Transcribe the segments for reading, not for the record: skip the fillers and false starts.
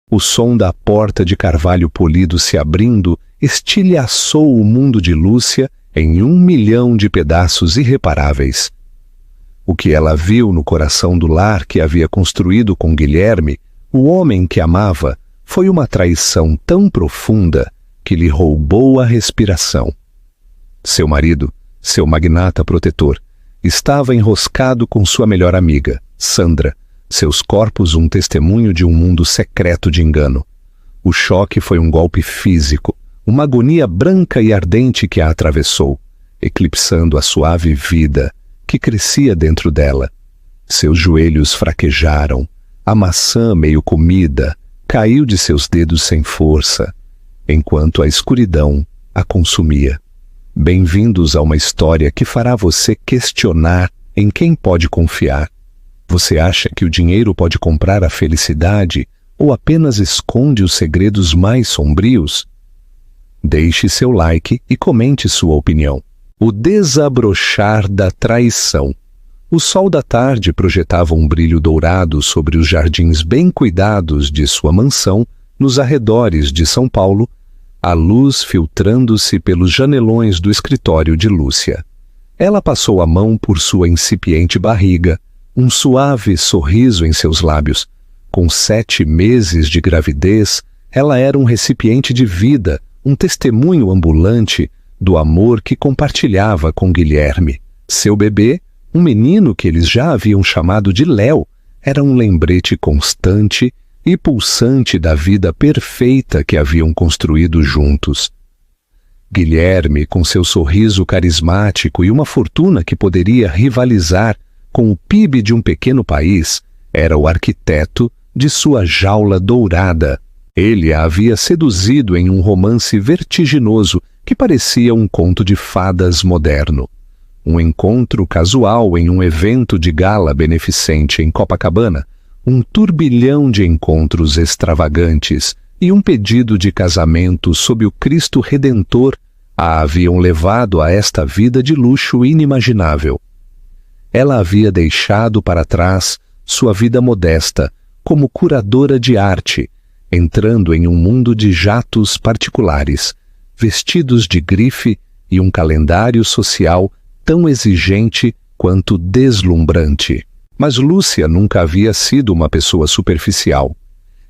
O som da porta de carvalho polido se abrindo estilhaçou o mundo de Lúcia em 1 milhão de pedaços irreparáveis. O que ela viu no coração do lar que havia construído com Guilherme, o homem que amava, foi uma traição tão profunda que lhe roubou a respiração. Seu marido, seu magnata protetor, estava enroscado com sua melhor amiga, Sandra, seus corpos um testemunho de um mundo secreto de engano. O choque foi um golpe físico, uma agonia branca e ardente que a atravessou, eclipsando a suave vida que crescia dentro dela. Seus joelhos fraquejaram, a maçã meio comida caiu de seus dedos sem força, enquanto a escuridão a consumia. Bem-vindos a uma história que fará você questionar em quem pode confiar. Você acha que o dinheiro pode comprar a felicidade ou apenas esconde os segredos mais sombrios? Deixe seu like e comente sua opinião. O desabrochar da traição. O sol da tarde projetava um brilho dourado sobre os jardins bem cuidados de sua mansão nos arredores de São Paulo, a luz filtrando-se pelos janelões do escritório de Lúcia. Ela passou a mão por sua incipiente barriga, um suave sorriso em seus lábios. Com 7 meses de gravidez, ela era um recipiente de vida, um testemunho ambulante do amor que compartilhava com Guilherme. Seu bebê, um menino que eles já haviam chamado de Léo, era um lembrete constante e pulsante da vida perfeita que haviam construído juntos. Guilherme, com seu sorriso carismático e uma fortuna que poderia rivalizar com o PIB de um pequeno país, era o arquiteto de sua jaula dourada. Ele a havia seduzido em um romance vertiginoso que parecia um conto de fadas moderno. Um encontro casual em um evento de gala beneficente em Copacabana, um turbilhão de encontros extravagantes e um pedido de casamento sob o Cristo Redentor a haviam levado a esta vida de luxo inimaginável. Ela havia deixado para trás sua vida modesta como curadora de arte, entrando em um mundo de jatos particulares, vestidos de grife e um calendário social tão exigente quanto deslumbrante. Mas Lúcia nunca havia sido uma pessoa superficial.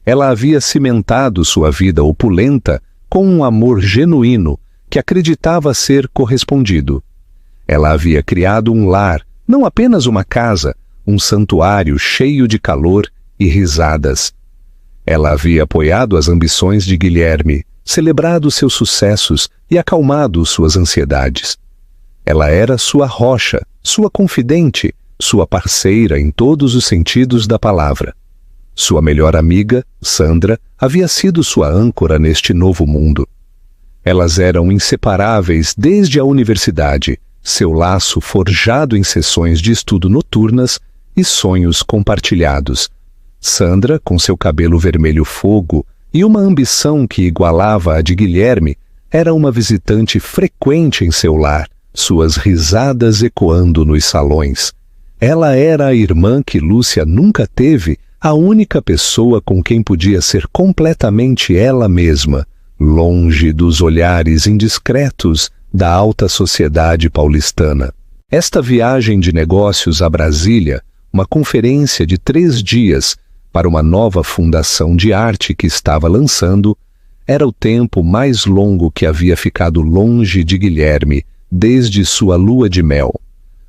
Ela havia cimentado sua vida opulenta com um amor genuíno que acreditava ser correspondido. Ela havia criado um lar, não apenas uma casa, um santuário cheio de calor e risadas. Ela havia apoiado as ambições de Guilherme, celebrado seus sucessos e acalmado suas ansiedades. Ela era sua rocha, sua confidente, sua parceira em todos os sentidos da palavra. Sua melhor amiga, Sandra, havia sido sua âncora neste novo mundo. Elas eram inseparáveis desde a universidade, seu laço forjado em sessões de estudo noturnas e sonhos compartilhados. Sandra, com seu cabelo vermelho fogo e uma ambição que igualava a de Guilherme, era uma visitante frequente em seu lar, suas risadas ecoando nos salões. Ela era a irmã que Lúcia nunca teve, a única pessoa com quem podia ser completamente ela mesma, longe dos olhares indiscretos da alta sociedade paulistana. Esta viagem de negócios a Brasília, uma conferência de 3 dias para uma nova fundação de arte que estava lançando, era o tempo mais longo que havia ficado longe de Guilherme desde sua lua de mel.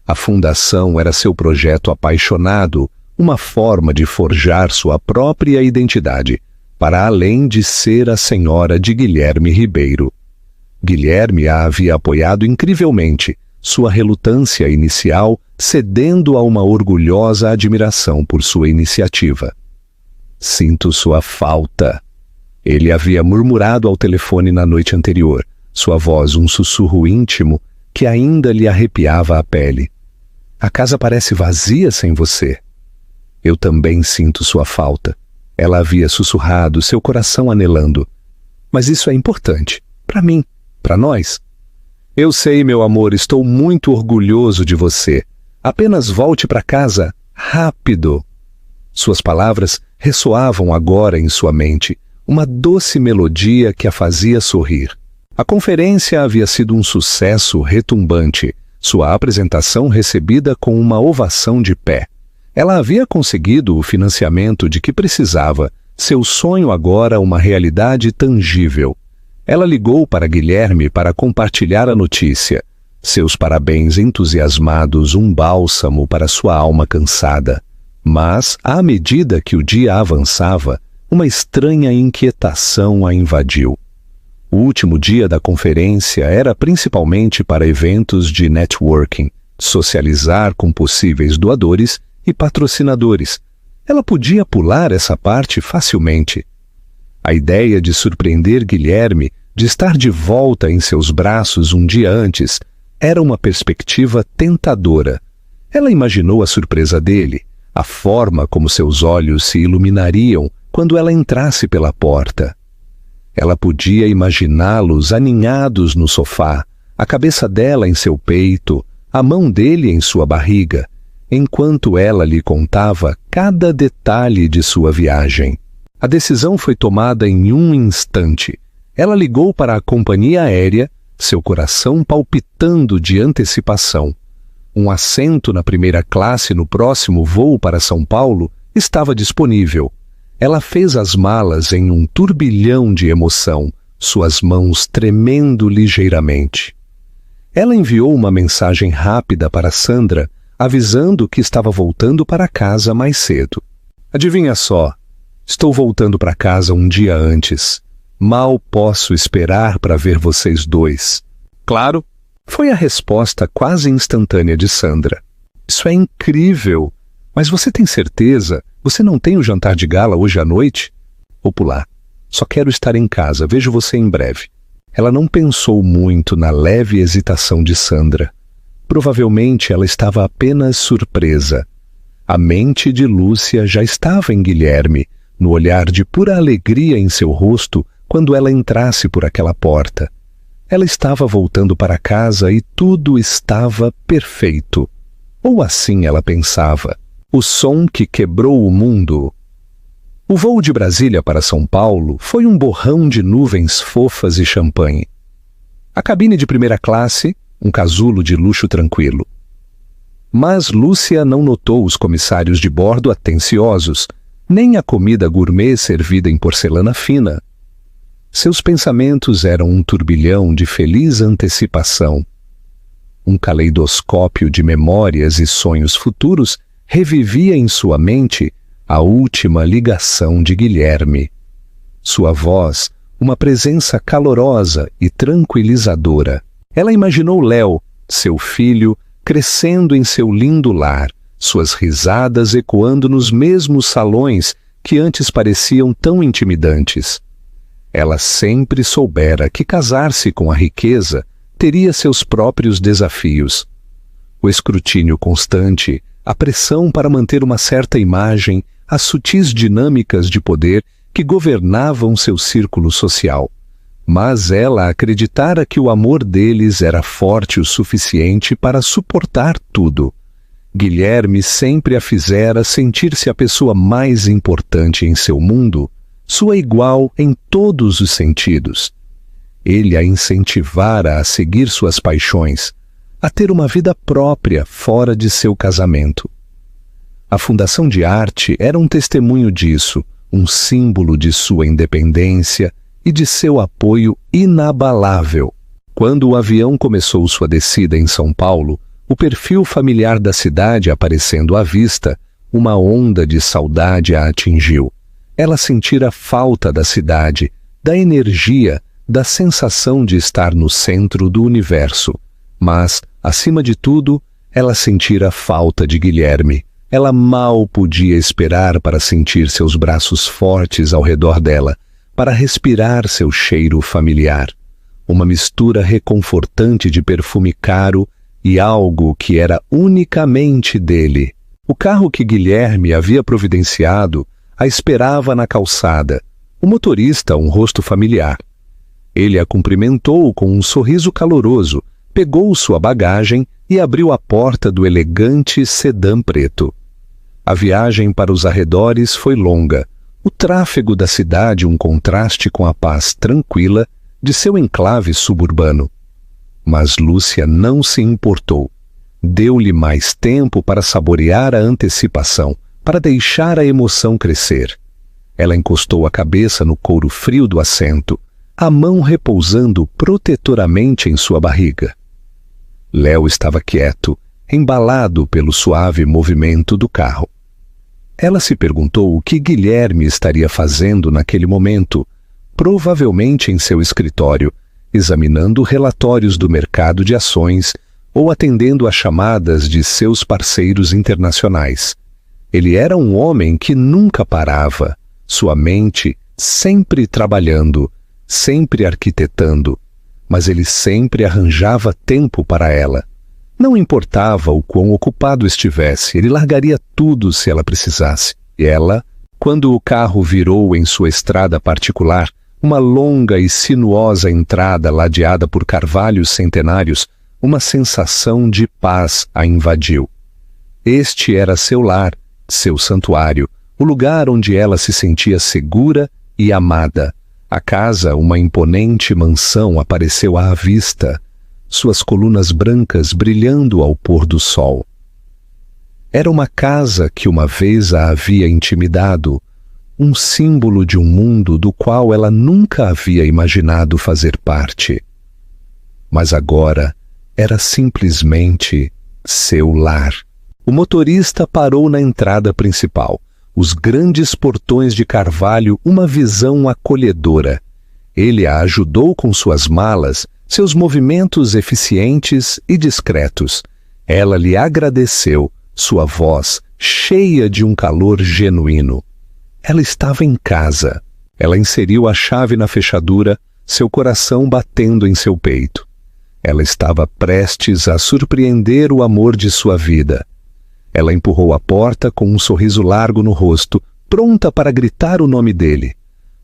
A fundação era seu projeto apaixonado, uma forma de forjar sua própria identidade, para além de ser a senhora de Guilherme Ribeiro. Guilherme a havia apoiado incrivelmente, sua relutância inicial cedendo a uma orgulhosa admiração por sua iniciativa. "Sinto sua falta", ele havia murmurado ao telefone na noite anterior, sua voz um sussurro íntimo que ainda lhe arrepiava a pele. "A casa parece vazia sem você." "Eu também sinto sua falta", ela havia sussurrado, seu coração anelando. "Mas isso é importante, para mim, para nós." "Eu sei, meu amor, estou muito orgulhoso de você. Apenas volte para casa, rápido." Suas palavras ressoavam agora em sua mente, uma doce melodia que a fazia sorrir. A conferência havia sido um sucesso retumbante, sua apresentação recebida com uma ovação de pé. Ela havia conseguido o financiamento de que precisava, seu sonho agora uma realidade tangível. Ela ligou para Guilherme para compartilhar a notícia. Seus parabéns entusiasmados, um bálsamo para sua alma cansada. Mas, à medida que o dia avançava, uma estranha inquietação a invadiu. O último dia da conferência era principalmente para eventos de networking, socializar com possíveis doadores e patrocinadores. Ela podia pular essa parte facilmente. A ideia de surpreender Guilherme, de estar de volta em seus braços um dia antes, era uma perspectiva tentadora. Ela imaginou a surpresa dele, a forma como seus olhos se iluminariam quando ela entrasse pela porta. Ela podia imaginá-los aninhados no sofá, a cabeça dela em seu peito, a mão dele em sua barriga, enquanto ela lhe contava cada detalhe de sua viagem. A decisão foi tomada em um instante. Ela ligou para a companhia aérea, seu coração palpitando de antecipação. Um assento na primeira classe no próximo voo para São Paulo estava disponível. Ela fez as malas em um turbilhão de emoção, suas mãos tremendo ligeiramente. Ela enviou uma mensagem rápida para Sandra, avisando que estava voltando para casa mais cedo. Adivinha só, estou voltando para casa um dia antes. Mal posso esperar para ver vocês dois. Claro, foi a resposta quase instantânea de Sandra. Isso é incrível, mas você tem certeza? Você não tem o jantar de gala hoje à noite? Vou pular. Só quero estar em casa, vejo você em breve. Ela não pensou muito na leve hesitação de Sandra. Provavelmente ela estava apenas surpresa. A mente de Lúcia já estava em Guilherme, no olhar de pura alegria em seu rosto quando ela entrasse por aquela porta. Ela estava voltando para casa e tudo estava perfeito. Ou assim ela pensava. O som que quebrou o mundo. O voo de Brasília para São Paulo foi um borrão de nuvens fofas e champanhe. A cabine de primeira classe, um casulo de luxo tranquilo. Mas Lúcia não notou os comissários de bordo atenciosos, nem a comida gourmet servida em porcelana fina. Seus pensamentos eram um turbilhão de feliz antecipação. Um caleidoscópio de memórias e sonhos futuros revivia em sua mente a última ligação de Guilherme. Sua voz, uma presença calorosa e tranquilizadora. Ela imaginou Léo, seu filho, crescendo em seu lindo lar, suas risadas ecoando nos mesmos salões que antes pareciam tão intimidantes. Ela sempre soubera que casar-se com a riqueza teria seus próprios desafios. O escrutínio constante, a pressão para manter uma certa imagem, as sutis dinâmicas de poder que governavam seu círculo social. Mas ela acreditara que o amor deles era forte o suficiente para suportar tudo. Guilherme sempre a fizera sentir-se a pessoa mais importante em seu mundo, sua igual em todos os sentidos. Ele a incentivara a seguir suas paixões, a ter uma vida própria fora de seu casamento. A Fundação de Arte era um testemunho disso, um símbolo de sua independência e de seu apoio inabalável. Quando o avião começou sua descida em São Paulo, o perfil familiar da cidade aparecendo à vista, uma onda de saudade a atingiu. Ela sentira falta da cidade, da energia, da sensação de estar no centro do universo. Mas, acima de tudo, ela sentira falta de Guilherme. Ela mal podia esperar para sentir seus braços fortes ao redor dela, para respirar seu cheiro familiar. Uma mistura reconfortante de perfume caro e algo que era unicamente dele. O carro que Guilherme havia providenciado a esperava na calçada. O motorista, um rosto familiar. Ele a cumprimentou com um sorriso caloroso, pegou sua bagagem e abriu a porta do elegante sedã preto. A viagem para os arredores foi longa. O tráfego da cidade um contraste com a paz tranquila de seu enclave suburbano. Mas Lúcia não se importou. Deu-lhe mais tempo para saborear a antecipação, para deixar a emoção crescer. Ela encostou a cabeça no couro frio do assento, a mão repousando protetoramente em sua barriga. Léo estava quieto, embalado pelo suave movimento do carro. Ela se perguntou o que Guilherme estaria fazendo naquele momento, provavelmente em seu escritório, examinando relatórios do mercado de ações ou atendendo a chamadas de seus parceiros internacionais. Ele era um homem que nunca parava, sua mente sempre trabalhando, sempre arquitetando, mas ele sempre arranjava tempo para ela. Não importava o quão ocupado estivesse, ele largaria tudo se ela precisasse. E ela, quando o carro virou em sua estrada particular, uma longa e sinuosa entrada ladeada por carvalhos centenários, uma sensação de paz a invadiu. Este era seu lar, seu santuário, o lugar onde ela se sentia segura e amada. A casa, uma imponente mansão, apareceu à vista, suas colunas brancas brilhando ao pôr do sol. Era uma casa que uma vez a havia intimidado, um símbolo de um mundo do qual ela nunca havia imaginado fazer parte. Mas agora era simplesmente seu lar. O motorista parou na entrada principal. Os grandes portões de carvalho, uma visão acolhedora. Ele a ajudou com suas malas, seus movimentos eficientes e discretos. Ela lhe agradeceu, sua voz cheia de um calor genuíno. Ela estava em casa. Ela inseriu a chave na fechadura, seu coração batendo em seu peito. Ela estava prestes a surpreender o amor de sua vida. Ela empurrou a porta com um sorriso largo no rosto, pronta para gritar o nome dele.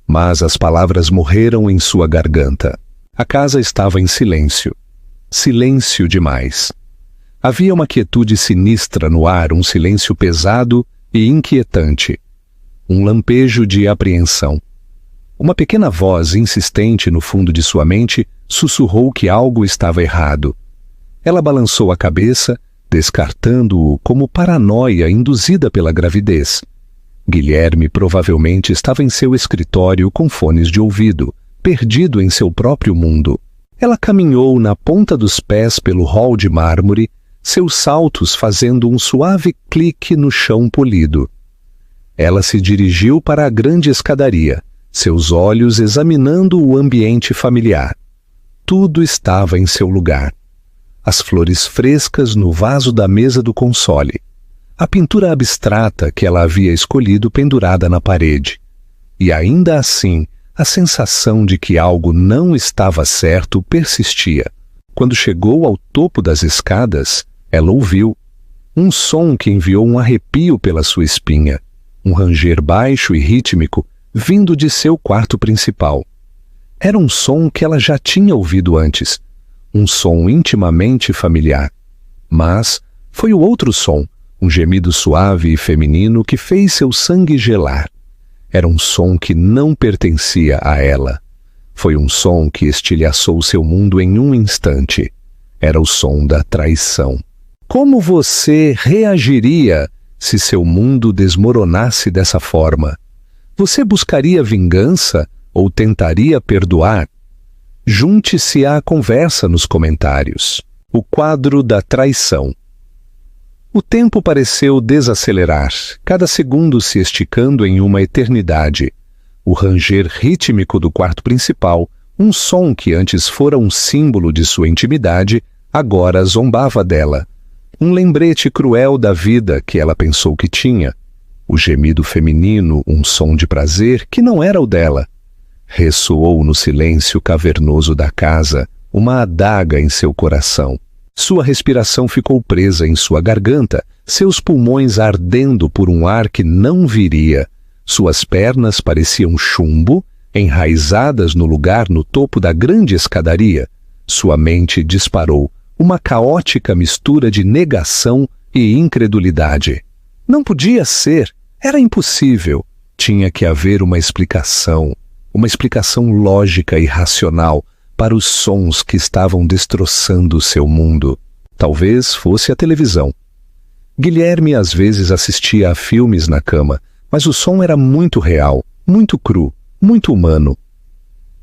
Mas as palavras morreram em sua garganta. A casa estava em silêncio. Silêncio demais. Havia uma quietude sinistra no ar, um silêncio pesado e inquietante. Um lampejo de apreensão. Uma pequena voz insistente no fundo de sua mente sussurrou que algo estava errado. Ela balançou a cabeça, descartando-o como paranoia induzida pela gravidez. Guilherme provavelmente estava em seu escritório com fones de ouvido, perdido em seu próprio mundo. Ela caminhou na ponta dos pés pelo hall de mármore, seus saltos fazendo um suave clique no chão polido. Ela se dirigiu para a grande escadaria, seus olhos examinando o ambiente familiar. Tudo estava em seu lugar. As flores frescas no vaso da mesa do console. A pintura abstrata que ela havia escolhido pendurada na parede. E ainda assim, a sensação de que algo não estava certo persistia. Quando chegou ao topo das escadas, ela ouviu um som que enviou um arrepio pela sua espinha. Um ranger baixo e rítmico vindo de seu quarto principal. Era um som que ela já tinha ouvido antes. Um som intimamente familiar. Mas foi o outro som, um gemido suave e feminino que fez seu sangue gelar. Era um som que não pertencia a ela. Foi um som que estilhaçou seu mundo em um instante. Era o som da traição. Como você reagiria se seu mundo desmoronasse dessa forma? Você buscaria vingança ou tentaria perdoar? Junte-se à conversa nos comentários. O quadro da traição. O tempo pareceu desacelerar, cada segundo se esticando em uma eternidade. O ranger rítmico do quarto principal, um som que antes fora um símbolo de sua intimidade, agora zombava dela. Um lembrete cruel da vida que ela pensou que tinha. O gemido feminino, um som de prazer que não era o dela. Ressoou no silêncio cavernoso da casa, uma adaga em seu coração. Sua respiração ficou presa em sua garganta, seus pulmões ardendo por um ar que não viria. Suas pernas pareciam chumbo, enraizadas no lugar no topo da grande escadaria. Sua mente disparou, uma caótica mistura de negação e incredulidade. Não podia ser. Era impossível. Tinha que haver uma explicação lógica e racional para os sons que estavam destroçando seu mundo. Talvez fosse a televisão. Guilherme às vezes assistia a filmes na cama, mas o som era muito real, muito cru, muito humano.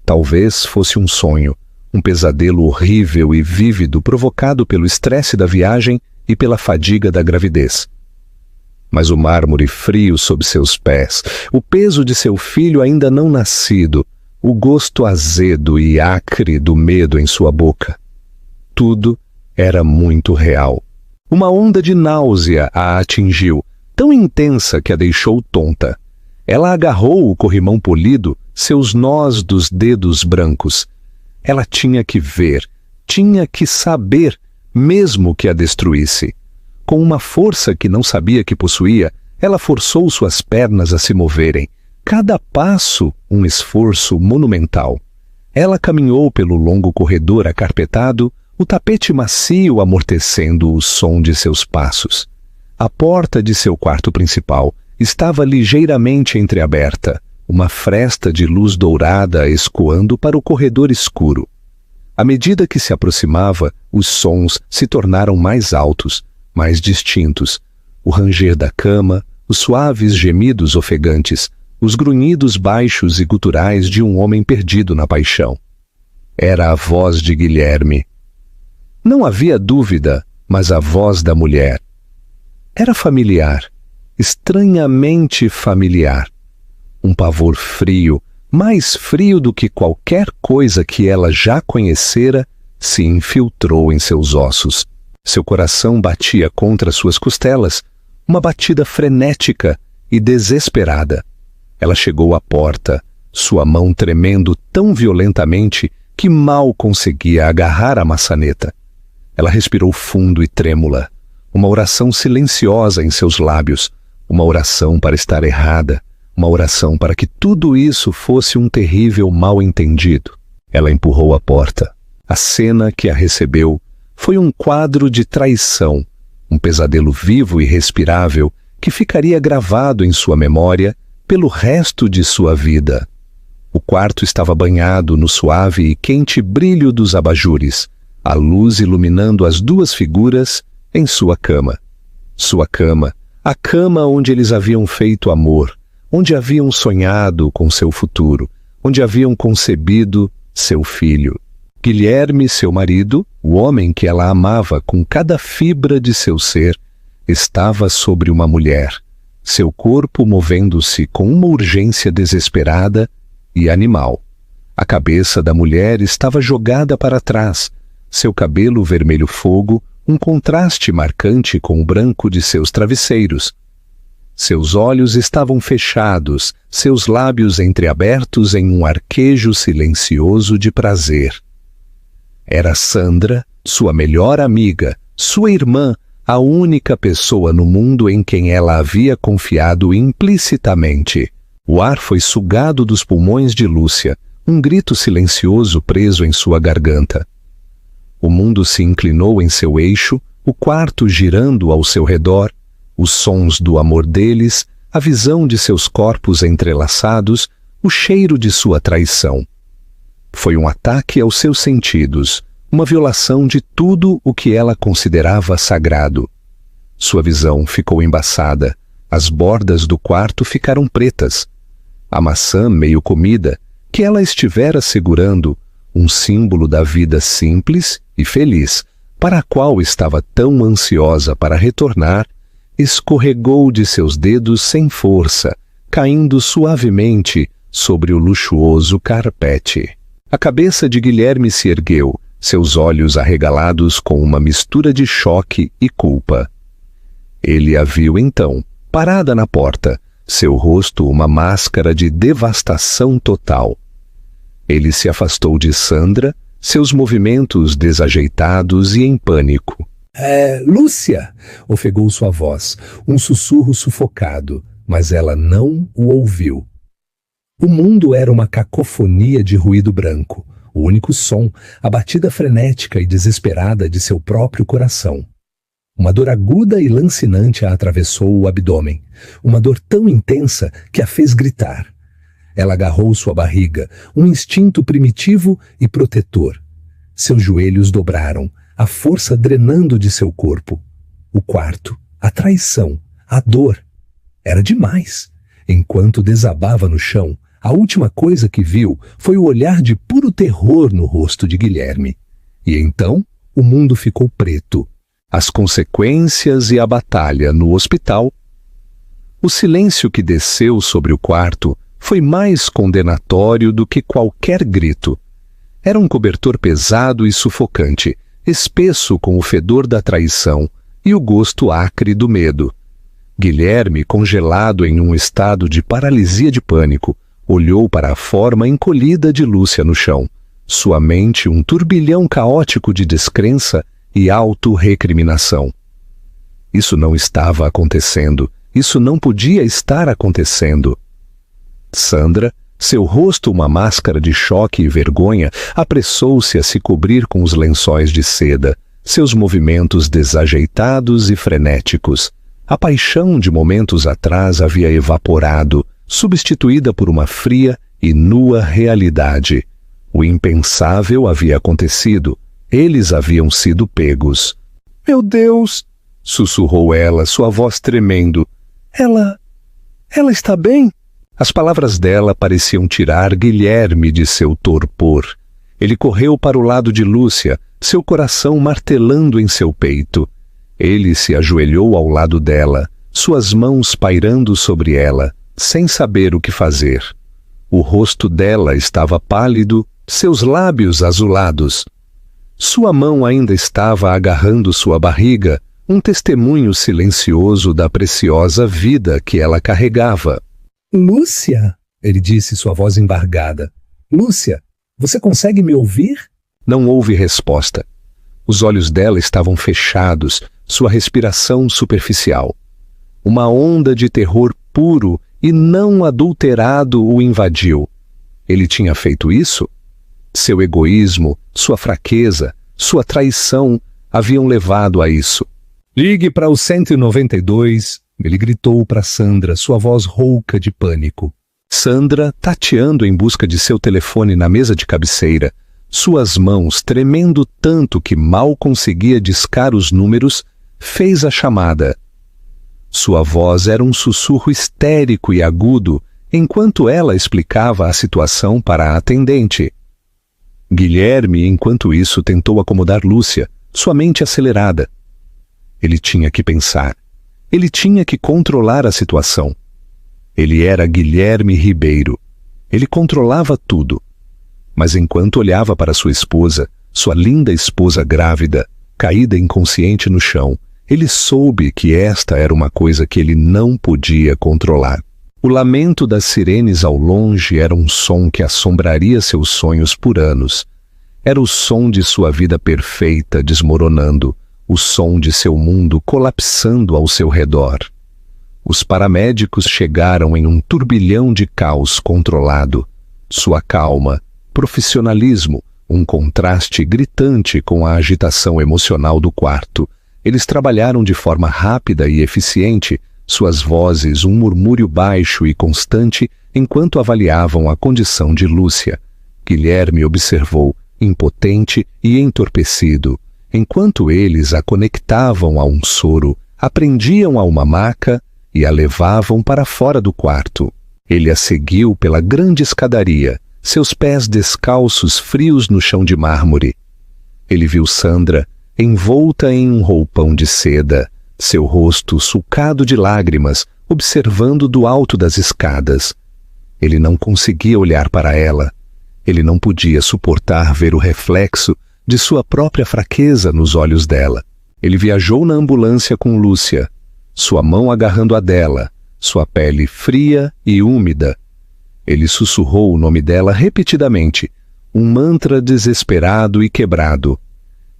Talvez fosse um sonho, um pesadelo horrível e vívido provocado pelo estresse da viagem e pela fadiga da gravidez. Mas o mármore frio sob seus pés, o peso de seu filho ainda não nascido, o gosto azedo e acre do medo em sua boca. Tudo era muito real. Uma onda de náusea a atingiu, tão intensa que a deixou tonta. Ela agarrou o corrimão polido, seus nós dos dedos brancos. Ela tinha que ver, tinha que saber, mesmo que a destruísse. Com uma força que não sabia que possuía, ela forçou suas pernas a se moverem. Cada passo, um esforço monumental. Ela caminhou pelo longo corredor acarpetado, o tapete macio amortecendo o som de seus passos. A porta de seu quarto principal estava ligeiramente entreaberta, uma fresta de luz dourada escoando para o corredor escuro. À medida que se aproximava, os sons se tornaram mais altos, mais distintos. O ranger da cama, os suaves gemidos ofegantes, os grunhidos baixos e guturais de um homem perdido na paixão. Era a voz de Guilherme. Não havia dúvida, mas a voz da mulher. Era familiar, estranhamente familiar. Um pavor frio, mais frio do que qualquer coisa que ela já conhecera, se infiltrou em seus ossos. Seu coração batia contra suas costelas, uma batida frenética e desesperada. Ela chegou à porta, sua mão tremendo tão violentamente que mal conseguia agarrar a maçaneta. Ela respirou fundo e trêmula, uma oração silenciosa em seus lábios, uma oração para estar errada, uma oração para que tudo isso fosse um terrível mal-entendido. Ela empurrou a porta. A cena que a recebeu foi um quadro de traição, um pesadelo vivo e respirável que ficaria gravado em sua memória pelo resto de sua vida. O quarto estava banhado no suave e quente brilho dos abajures, a luz iluminando as duas figuras em sua cama. Sua cama, a cama onde eles haviam feito amor, onde haviam sonhado com seu futuro, onde haviam concebido seu filho. Guilherme, seu marido, o homem que ela amava com cada fibra de seu ser, estava sobre uma mulher, seu corpo movendo-se com uma urgência desesperada e animal. A cabeça da mulher estava jogada para trás, seu cabelo vermelho fogo, um contraste marcante com o branco de seus travesseiros. Seus olhos estavam fechados, seus lábios entreabertos em um arquejo silencioso de prazer. Era Sandra, sua melhor amiga, sua irmã, a única pessoa no mundo em quem ela havia confiado implicitamente. O ar foi sugado dos pulmões de Lúcia, um grito silencioso preso em sua garganta. O mundo se inclinou em seu eixo, o quarto girando ao seu redor, os sons do amor deles, a visão de seus corpos entrelaçados, o cheiro de sua traição. Foi um ataque aos seus sentidos, uma violação de tudo o que ela considerava sagrado. Sua visão ficou embaçada, as bordas do quarto ficaram pretas. A maçã meio comida, que ela estivera segurando, um símbolo da vida simples e feliz, para a qual estava tão ansiosa para retornar, escorregou de seus dedos sem força, caindo suavemente sobre o luxuoso carpete. A cabeça de Guilherme se ergueu, seus olhos arregalados com uma mistura de choque e culpa. Ele a viu então, parada na porta, seu rosto uma máscara de devastação total. Ele se afastou de Sandra, seus movimentos desajeitados e em pânico. Lúcia! Ofegou sua voz, um sussurro sufocado, mas ela não o ouviu. O mundo era uma cacofonia de ruído branco, o único som, a batida frenética e desesperada de seu próprio coração. Uma dor aguda e lancinante a atravessou o abdômen, uma dor tão intensa que a fez gritar. Ela agarrou sua barriga, um instinto primitivo e protetor. Seus joelhos dobraram, a força drenando de seu corpo. O quarto, a traição, a dor. Era demais. Enquanto desabava no chão, a última coisa que viu foi o olhar de puro terror no rosto de Guilherme. E então, o mundo ficou preto. As consequências e a batalha no hospital. O silêncio que desceu sobre o quarto foi mais condenatório do que qualquer grito. Era um cobertor pesado e sufocante, espesso com o fedor da traição e o gosto acre do medo. Guilherme, congelado em um estado de paralisia de pânico, olhou para a forma encolhida de Lúcia no chão, sua mente um turbilhão caótico de descrença e auto-recriminação. Isso não estava acontecendo, isso não podia estar acontecendo. Sandra, seu rosto uma máscara de choque e vergonha, apressou-se a se cobrir com os lençóis de seda, seus movimentos desajeitados e frenéticos. A paixão de momentos atrás havia evaporado, substituída por uma fria e nua realidade. O impensável havia acontecido. Eles haviam sido pegos. "Meu Deus!" sussurrou ela, sua voz tremendo. Ela está bem?" As palavras dela pareciam tirar Guilherme de seu torpor. Ele correu para o lado de Lúcia, seu coração martelando em seu peito. Ele se ajoelhou ao lado dela, suas mãos pairando sobre ela, sem saber o que fazer. O rosto dela estava pálido, seus lábios azulados. Sua mão ainda estava agarrando sua barriga, um testemunho silencioso da preciosa vida que ela carregava. "Lúcia", ele disse, sua voz embargada. "Lúcia, você consegue me ouvir?" Não houve resposta. Os olhos dela estavam fechados, sua respiração superficial. Uma onda de terror puro e não adulterado o invadiu. Ele tinha feito isso? Seu egoísmo, sua fraqueza, sua traição haviam levado a isso. "Ligue para o 192, ele gritou para Sandra, sua voz rouca de pânico. Sandra, tateando em busca de seu telefone na mesa de cabeceira, suas mãos tremendo tanto que mal conseguia discar os números, fez a chamada. Sua voz era um sussurro histérico e agudo, enquanto ela explicava a situação para a atendente. Guilherme, enquanto isso, tentou acomodar Lúcia, sua mente acelerada. Ele tinha que pensar. Ele tinha que controlar a situação. Ele era Guilherme Ribeiro. Ele controlava tudo. Mas enquanto olhava para sua esposa, sua linda esposa grávida, caída inconsciente no chão, ele soube que esta era uma coisa que ele não podia controlar. O lamento das sirenes ao longe era um som que assombraria seus sonhos por anos. Era o som de sua vida perfeita desmoronando, o som de seu mundo colapsando ao seu redor. Os paramédicos chegaram em um turbilhão de caos controlado. Sua calma, profissionalismo, um contraste gritante com a agitação emocional do quarto. Eles trabalharam de forma rápida e eficiente, suas vozes um murmúrio baixo e constante enquanto avaliavam a condição de Lúcia. Guilherme observou, impotente e entorpecido, enquanto eles a conectavam a um soro, a prendiam a uma maca e a levavam para fora do quarto. Ele a seguiu pela grande escadaria, seus pés descalços frios no chão de mármore. Ele viu Sandra, envolta em um roupão de seda, seu rosto sulcado de lágrimas, observando do alto das escadas. Ele não conseguia olhar para ela. Ele não podia suportar ver o reflexo de sua própria fraqueza nos olhos dela. Ele viajou na ambulância com Lúcia, sua mão agarrando a dela, sua pele fria e úmida. Ele sussurrou o nome dela repetidamente, um mantra desesperado e quebrado.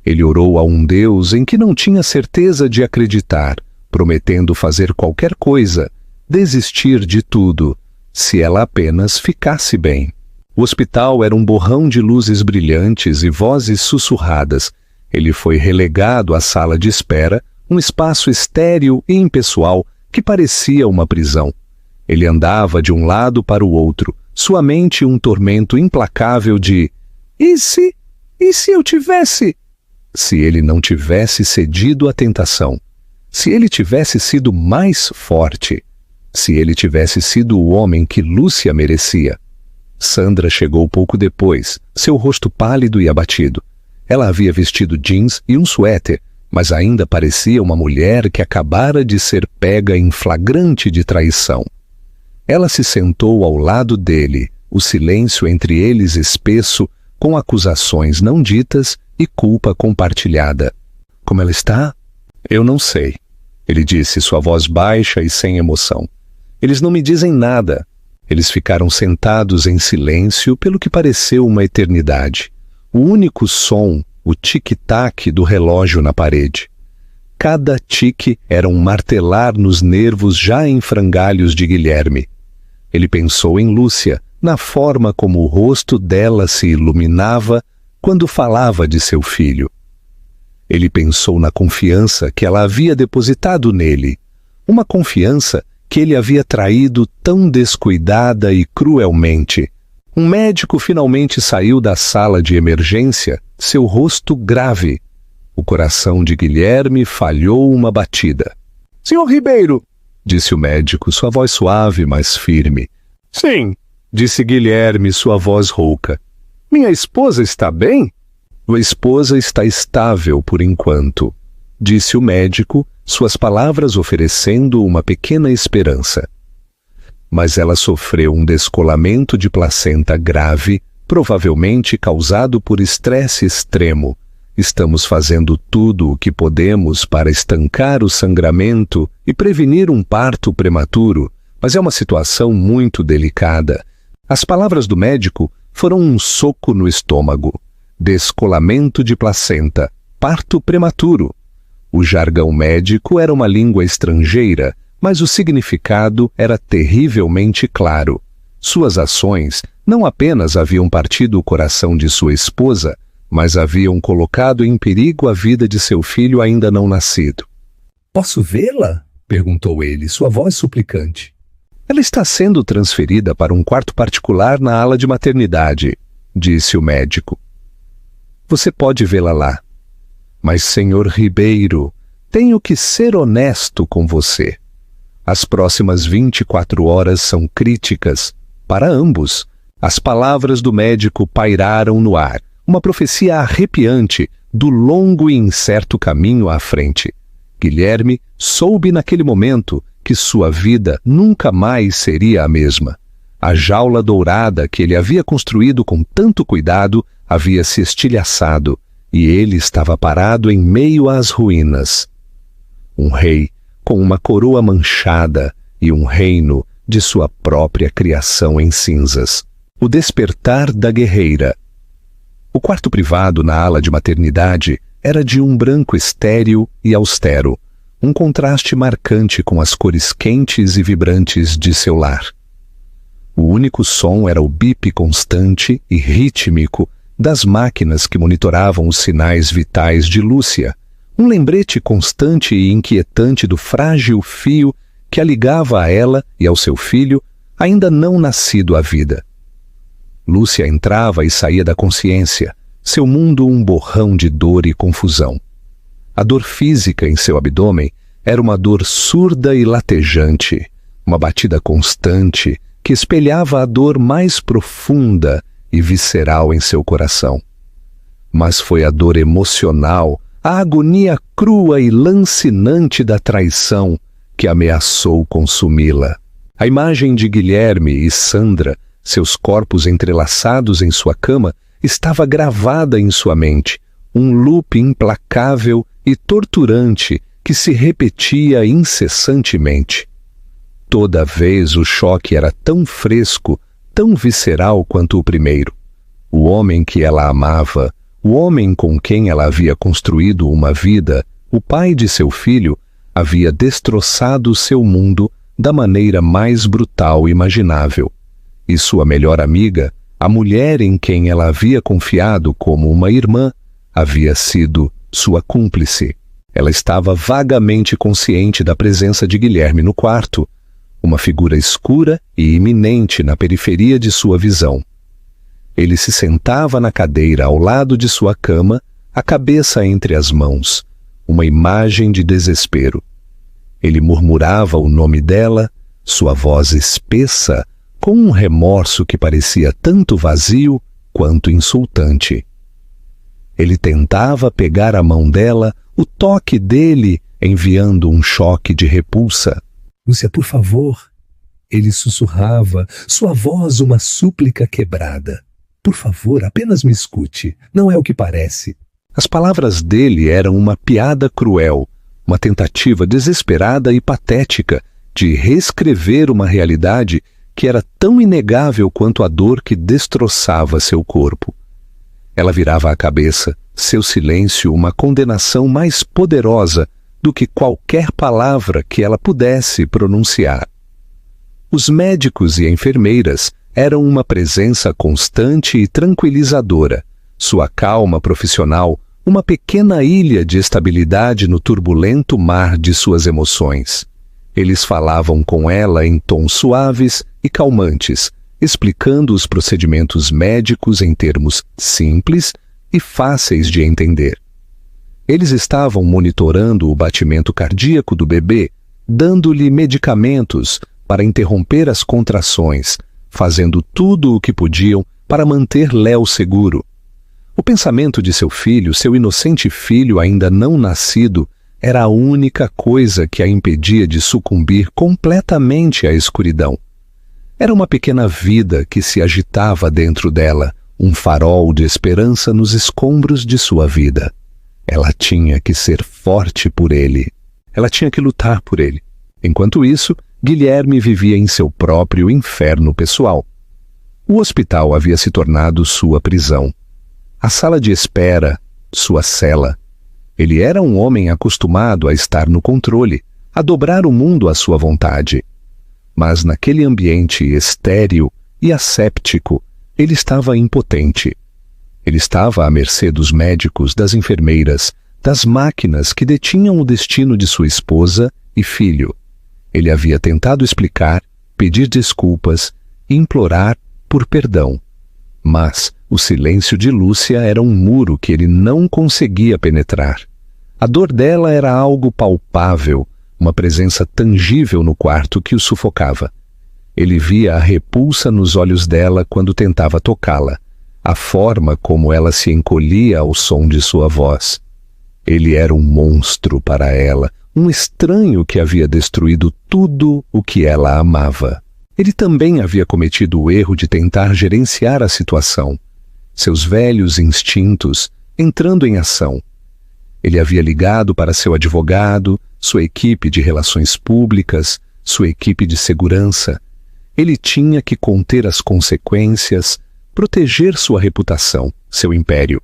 Ele orou a um Deus em que não tinha certeza de acreditar, prometendo fazer qualquer coisa, desistir de tudo, se ela apenas ficasse bem. O hospital era um borrão de luzes brilhantes e vozes sussurradas. Ele foi relegado à sala de espera, um espaço estéril e impessoal que parecia uma prisão. Ele andava de um lado para o outro, sua mente um tormento implacável de E se eu tivesse... Se ele não tivesse cedido à tentação, se ele tivesse sido mais forte, se ele tivesse sido o homem que Lúcia merecia. Sandra chegou pouco depois, seu rosto pálido e abatido. Ela havia vestido jeans e um suéter, mas ainda parecia uma mulher que acabara de ser pega em flagrante de traição. Ela se sentou ao lado dele, o silêncio entre eles espesso, com acusações não ditas e culpa compartilhada. Como ela está? Eu não sei, ele disse, sua voz baixa e sem emoção. Eles não me dizem nada. Eles ficaram sentados em silêncio pelo que pareceu uma eternidade. O único som, o tic-tac do relógio na parede. Cada tique era um martelar nos nervos já em frangalhos de Guilherme. Ele pensou em Lúcia, na forma como o rosto dela se iluminava quando falava de seu filho. Ele pensou na confiança que ela havia depositado nele, uma confiança que ele havia traído tão descuidada e cruelmente. Um médico finalmente saiu da sala de emergência, seu rosto grave. O coração de Guilherme falhou uma batida. — Senhor Ribeiro! Disse o médico, sua voz suave, mas firme. — Sim, disse Guilherme, sua voz rouca. — Minha esposa está bem? — Sua esposa está estável por enquanto, disse o médico, suas palavras oferecendo uma pequena esperança. Mas ela sofreu um descolamento de placenta grave, provavelmente causado por estresse extremo. Estamos fazendo tudo o que podemos para estancar o sangramento e prevenir um parto prematuro, mas é uma situação muito delicada. As palavras do médico foram um soco no estômago. Descolamento de placenta, parto prematuro. O jargão médico era uma língua estrangeira, mas o significado era terrivelmente claro. Suas ações não apenas haviam partido o coração de sua esposa, mas haviam colocado em perigo a vida de seu filho ainda não nascido. — Posso vê-la? Perguntou ele, sua voz suplicante. — Ela está sendo transferida para um quarto particular na ala de maternidade, disse o médico. — Você pode vê-la lá. Mas, senhor Ribeiro, tenho que ser honesto com você. As próximas 24 horas são críticas para ambos. As palavras do médico pairaram no ar, uma profecia arrepiante do longo e incerto caminho à frente. Guilherme soube naquele momento que sua vida nunca mais seria a mesma. A jaula dourada que ele havia construído com tanto cuidado havia se estilhaçado, e ele estava parado em meio às ruínas. Um rei com uma coroa manchada e um reino de sua própria criação em cinzas. O despertar da guerreira. O quarto privado na ala de maternidade era de um branco estéril e austero, um contraste marcante com as cores quentes e vibrantes de seu lar. O único som era o bip constante e rítmico das máquinas que monitoravam os sinais vitais de Lúcia, um lembrete constante e inquietante do frágil fio que a ligava a ela e ao seu filho, ainda não nascido à vida. Lúcia entrava e saía da consciência, seu mundo um borrão de dor e confusão. A dor física em seu abdômen era uma dor surda e latejante, uma batida constante que espelhava a dor mais profunda e visceral em seu coração. Mas foi a dor emocional, a agonia crua e lancinante da traição que ameaçou consumi-la. A imagem de Guilherme e Sandra, seus corpos entrelaçados em sua cama, estava gravada em sua mente, um loop implacável e torturante que se repetia incessantemente. Toda vez o choque era tão fresco, tão visceral quanto o primeiro. O homem que ela amava, o homem com quem ela havia construído uma vida, o pai de seu filho, havia destroçado seu mundo da maneira mais brutal imaginável. E sua melhor amiga, a mulher em quem ela havia confiado como uma irmã, havia sido sua cúmplice. Ela estava vagamente consciente da presença de Guilherme no quarto, uma figura escura e iminente na periferia de sua visão. Ele se sentava na cadeira ao lado de sua cama, a cabeça entre as mãos, uma imagem de desespero. Ele murmurava o nome dela, sua voz espessa, com um remorso que parecia tanto vazio quanto insultante. Ele tentava pegar a mão dela, o toque dele enviando um choque de repulsa. Lúcia, por favor. Ele sussurrava, sua voz uma súplica quebrada. Por favor, apenas me escute. Não é o que parece. As palavras dele eram uma piada cruel, uma tentativa desesperada e patética de reescrever uma realidade que era tão inegável quanto a dor que destroçava seu corpo. Ela virava a cabeça, seu silêncio uma condenação mais poderosa do que qualquer palavra que ela pudesse pronunciar. Os médicos e enfermeiras eram uma presença constante e tranquilizadora, sua calma profissional uma pequena ilha de estabilidade no turbulento mar de suas emoções. Eles falavam com ela em tons suaves e calmantes, explicando os procedimentos médicos em termos simples e fáceis de entender. Eles estavam monitorando o batimento cardíaco do bebê, dando-lhe medicamentos para interromper as contrações, fazendo tudo o que podiam para manter Léo seguro. O pensamento de seu filho, seu inocente filho ainda não nascido, era a única coisa que a impedia de sucumbir completamente à escuridão. Era uma pequena vida que se agitava dentro dela, um farol de esperança nos escombros de sua vida. Ela tinha que ser forte por ele. Ela tinha que lutar por ele. Enquanto isso, Guilherme vivia em seu próprio inferno pessoal. O hospital havia se tornado sua prisão. A sala de espera, sua cela. Ele era um homem acostumado a estar no controle, a dobrar o mundo à sua vontade. Mas naquele ambiente estéril e asséptico, ele estava impotente. Ele estava à mercê dos médicos, das enfermeiras, das máquinas que detinham o destino de sua esposa e filho. Ele havia tentado explicar, pedir desculpas, implorar por perdão. Mas o silêncio de Lúcia era um muro que ele não conseguia penetrar. A dor dela era algo palpável, uma presença tangível no quarto que o sufocava. Ele via a repulsa nos olhos dela quando tentava tocá-la, a forma como ela se encolhia ao som de sua voz. Ele era um monstro para ela, um estranho que havia destruído tudo o que ela amava. Ele também havia cometido o erro de tentar gerenciar a situação, seus velhos instintos entrando em ação. Ele havia ligado para seu advogado, sua equipe de relações públicas, sua equipe de segurança. Ele tinha que conter as consequências, proteger sua reputação, seu império.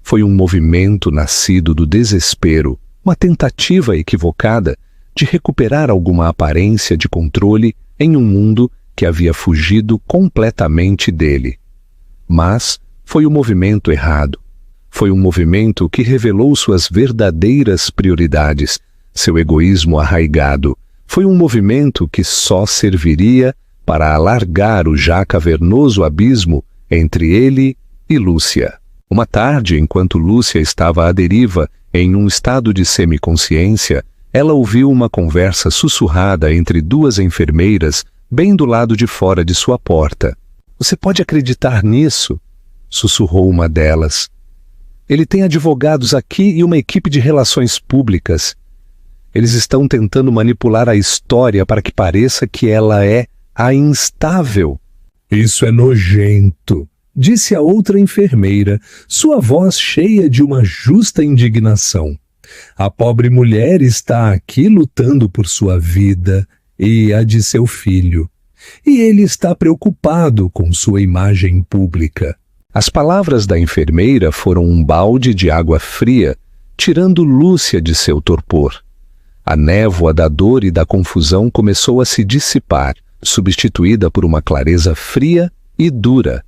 Foi um movimento nascido do desespero, uma tentativa equivocada de recuperar alguma aparência de controle em um mundo que havia fugido completamente dele. Mas foi o movimento errado. Foi um movimento que revelou suas verdadeiras prioridades, seu egoísmo arraigado. Foi um movimento que só serviria para alargar o já cavernoso abismo entre ele e Lúcia. Uma tarde, enquanto Lúcia estava à deriva em um estado de semiconsciência, ela ouviu uma conversa sussurrada entre duas enfermeiras bem do lado de fora de sua porta. "Você pode acreditar nisso?" sussurrou uma delas. "Ele tem advogados aqui e uma equipe de relações públicas. Eles estão tentando manipular a história para que pareça que ela é a instável." "Isso é nojento", disse a outra enfermeira, sua voz cheia de uma justa indignação. "A pobre mulher está aqui lutando por sua vida e a de seu filho. E ele está preocupado com sua imagem pública." As palavras da enfermeira foram um balde de água fria, tirando Lúcia de seu torpor. A névoa da dor e da confusão começou a se dissipar, substituída por uma clareza fria e dura.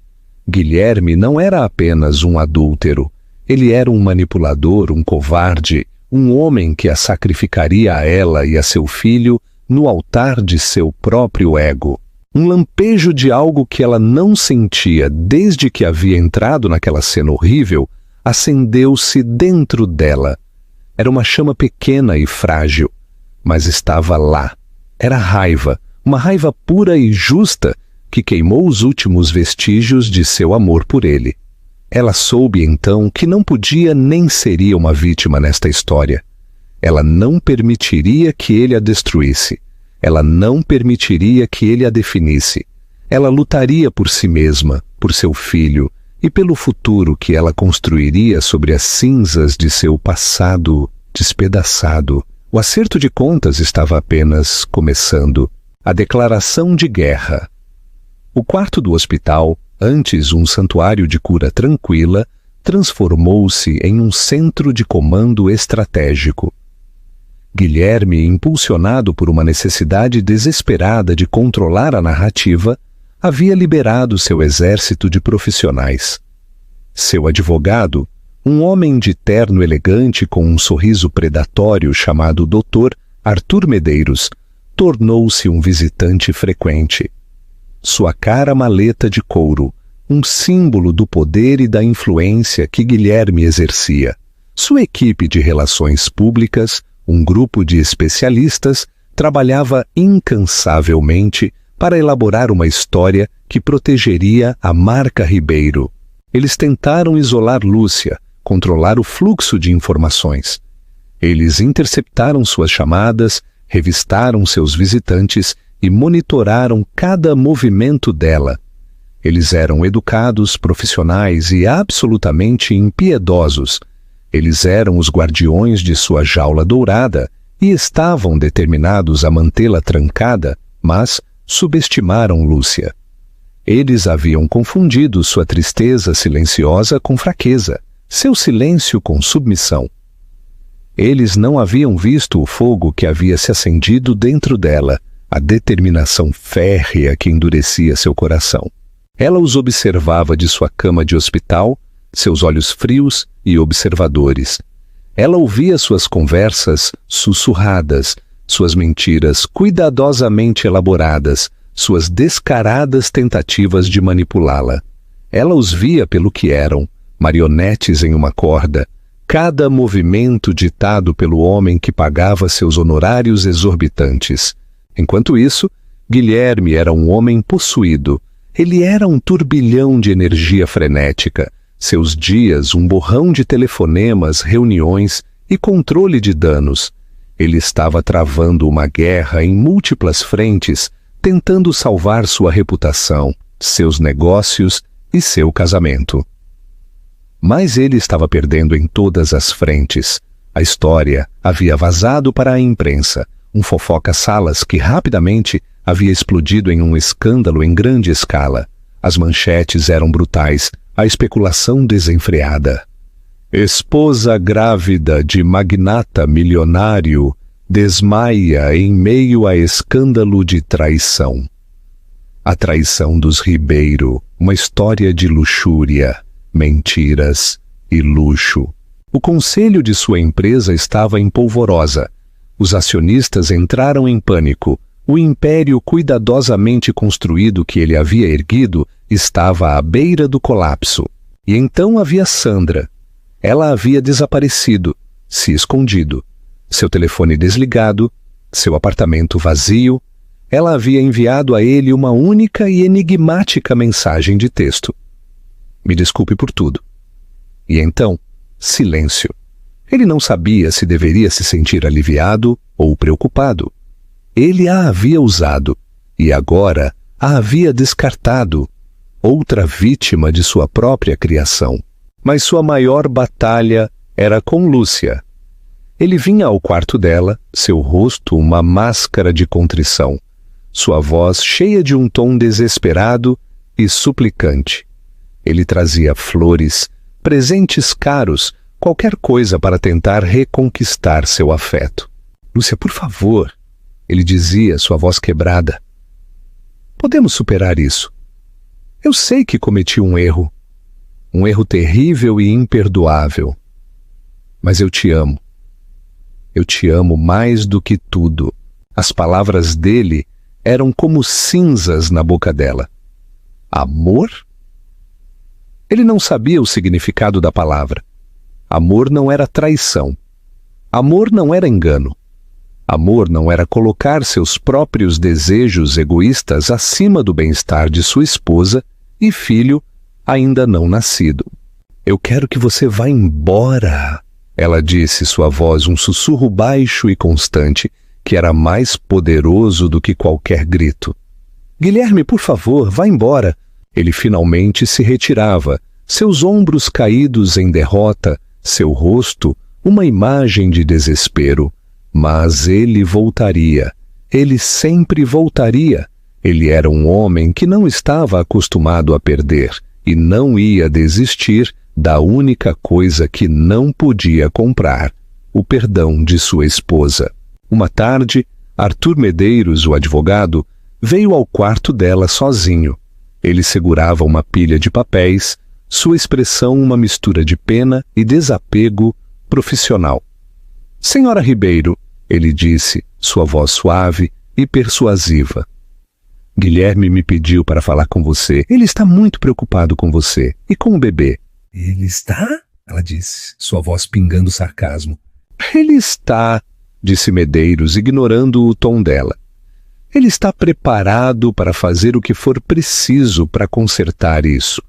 Guilherme não era apenas um adúltero. Ele era um manipulador, um covarde, um homem que a sacrificaria a ela e a seu filho no altar de seu próprio ego. Um lampejo de algo que ela não sentia desde que havia entrado naquela cena horrível acendeu-se dentro dela. Era uma chama pequena e frágil, mas estava lá. Era raiva, uma raiva pura e justa que queimou os últimos vestígios de seu amor por ele. Ela soube então que não podia nem seria uma vítima nesta história. Ela não permitiria que ele a destruísse. Ela não permitiria que ele a definisse. Ela lutaria por si mesma, por seu filho e pelo futuro que ela construiria sobre as cinzas de seu passado despedaçado. O acerto de contas estava apenas começando. A declaração de guerra. O quarto do hospital, antes um santuário de cura tranquila, transformou-se em um centro de comando estratégico. Guilherme, impulsionado por uma necessidade desesperada de controlar a narrativa, havia liberado seu exército de profissionais. Seu advogado, um homem de terno elegante com um sorriso predatório chamado Dr. Arthur Medeiros, tornou-se um visitante frequente. Sua cara maleta de couro, um símbolo do poder e da influência que Guilherme exercia. Sua equipe de relações públicas, um grupo de especialistas, trabalhava incansavelmente para elaborar uma história que protegeria a marca Ribeiro. Eles tentaram isolar Lúcia, controlar o fluxo de informações. Eles interceptaram suas chamadas, revistaram seus visitantes e monitoraram cada movimento dela. Eles eram educados, profissionais e absolutamente impiedosos. Eles eram os guardiões de sua jaula dourada e estavam determinados a mantê-la trancada, mas subestimaram Lúcia. Eles haviam confundido sua tristeza silenciosa com fraqueza, seu silêncio com submissão. Eles não haviam visto o fogo que havia se acendido dentro dela, a determinação férrea que endurecia seu coração. Ela os observava de sua cama de hospital, seus olhos frios e observadores. Ela ouvia suas conversas sussurradas, suas mentiras cuidadosamente elaboradas, suas descaradas tentativas de manipulá-la. Ela os via pelo que eram, marionetes em uma corda, cada movimento ditado pelo homem que pagava seus honorários exorbitantes. Enquanto isso, Guilherme era um homem possuído. Ele era um turbilhão de energia frenética, seus dias um borrão de telefonemas, reuniões e controle de danos. Ele estava travando uma guerra em múltiplas frentes, tentando salvar sua reputação, seus negócios e seu casamento. Mas ele estava perdendo em todas as frentes. A história havia vazado para a imprensa, um fofoca-salas que rapidamente havia explodido em um escândalo em grande escala. As manchetes eram brutais, a especulação desenfreada. Esposa grávida de magnata milionário desmaia em meio a escândalo de traição. A traição dos Ribeiro, uma história de luxúria, mentiras e luxo. O conselho de sua empresa estava em polvorosa. Os acionistas entraram em pânico. O império cuidadosamente construído que ele havia erguido estava à beira do colapso. E então havia Sandra. Ela havia desaparecido, se escondido. Seu telefone desligado, seu apartamento vazio. Ela havia enviado a ele uma única e enigmática mensagem de texto. Me desculpe por tudo. E então, silêncio. Ele não sabia se deveria se sentir aliviado ou preocupado. Ele a havia usado e agora a havia descartado, outra vítima de sua própria criação. Mas sua maior batalha era com Lúcia. Ele vinha ao quarto dela, seu rosto uma máscara de contrição, sua voz cheia de um tom desesperado e suplicante. Ele trazia flores, presentes caros, qualquer coisa para tentar reconquistar seu afeto. Lúcia, por favor, ele dizia, sua voz quebrada. Podemos superar isso. Eu sei que cometi um erro terrível e imperdoável. Mas eu te amo. eu te amo mais do que tudo. As palavras dele eram como cinzas na boca dela. Amor? Ele não sabia o significado da palavra. Amor não era traição. Amor não era engano. Amor não era colocar seus próprios desejos egoístas acima do bem-estar de sua esposa e filho ainda não nascido. Eu quero que você vá embora, ela disse, sua voz um sussurro baixo e constante, que era mais poderoso do que qualquer grito. Guilherme, por favor, vá embora. Ele finalmente se retirava, seus ombros caídos em derrota, seu rosto uma imagem de desespero. Mas ele voltaria. Ele sempre voltaria. Ele era um homem que não estava acostumado a perder e não ia desistir da única coisa que não podia comprar, o perdão de sua esposa. Uma tarde, Arthur Medeiros, o advogado, veio ao quarto dela sozinho. Ele segurava uma pilha de papéis, sua expressão uma mistura de pena e desapego profissional. Senhora Ribeiro, ele disse, sua voz suave e persuasiva. Guilherme me pediu para falar com você. Ele está muito preocupado com você e com o bebê. Ele está? Ela disse, sua voz pingando sarcasmo. Ele está, disse Medeiros, ignorando o tom dela. Ele está preparado para fazer o que for preciso para consertar isso.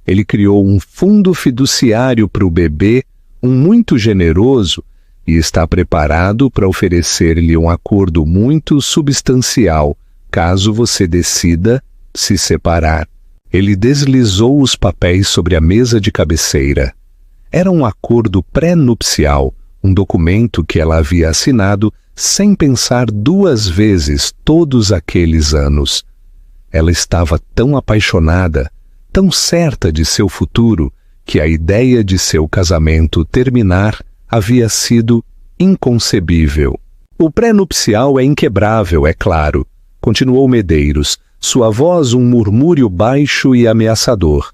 Ele criou um fundo fiduciário para o bebê, muito generoso, e está preparado para oferecer-lhe um acordo muito substancial, caso você decida se separar. Ele deslizou os papéis sobre a mesa de cabeceira. Era um acordo pré-nupcial, um documento que ela havia assinado sem pensar 2 vezes todos aqueles anos. Ela estava tão apaixonada, tão certa de seu futuro, que a ideia de seu casamento terminar havia sido inconcebível. O pré-nupcial é inquebrável, é claro, continuou Medeiros, sua voz um murmúrio baixo e ameaçador.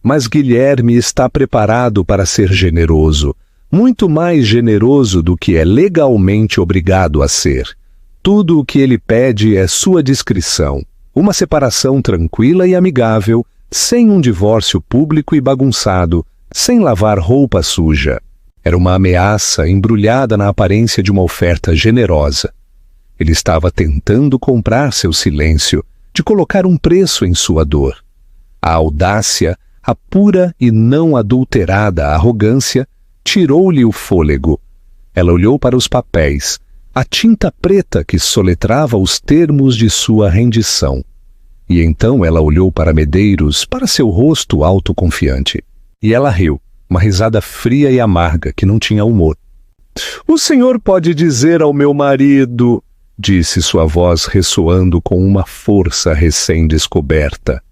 Mas Guilherme está preparado para ser generoso, muito mais generoso do que é legalmente obrigado a ser. Tudo o que ele pede é sua discrição, uma separação tranquila e amigável, sem um divórcio público e bagunçado, sem lavar roupa suja. Era uma ameaça embrulhada na aparência de uma oferta generosa. Ele estava tentando comprar seu silêncio, de colocar um preço em sua dor. A audácia, a pura e não adulterada arrogância, tirou-lhe o fôlego. Ela olhou para os papéis, a tinta preta que soletrava os termos de sua rendição. E então ela olhou para Medeiros, para seu rosto autoconfiante. E ela riu, uma risada fria e amarga que não tinha humor. O senhor pode dizer ao meu marido, disse sua voz ressoando com uma força recém-descoberta,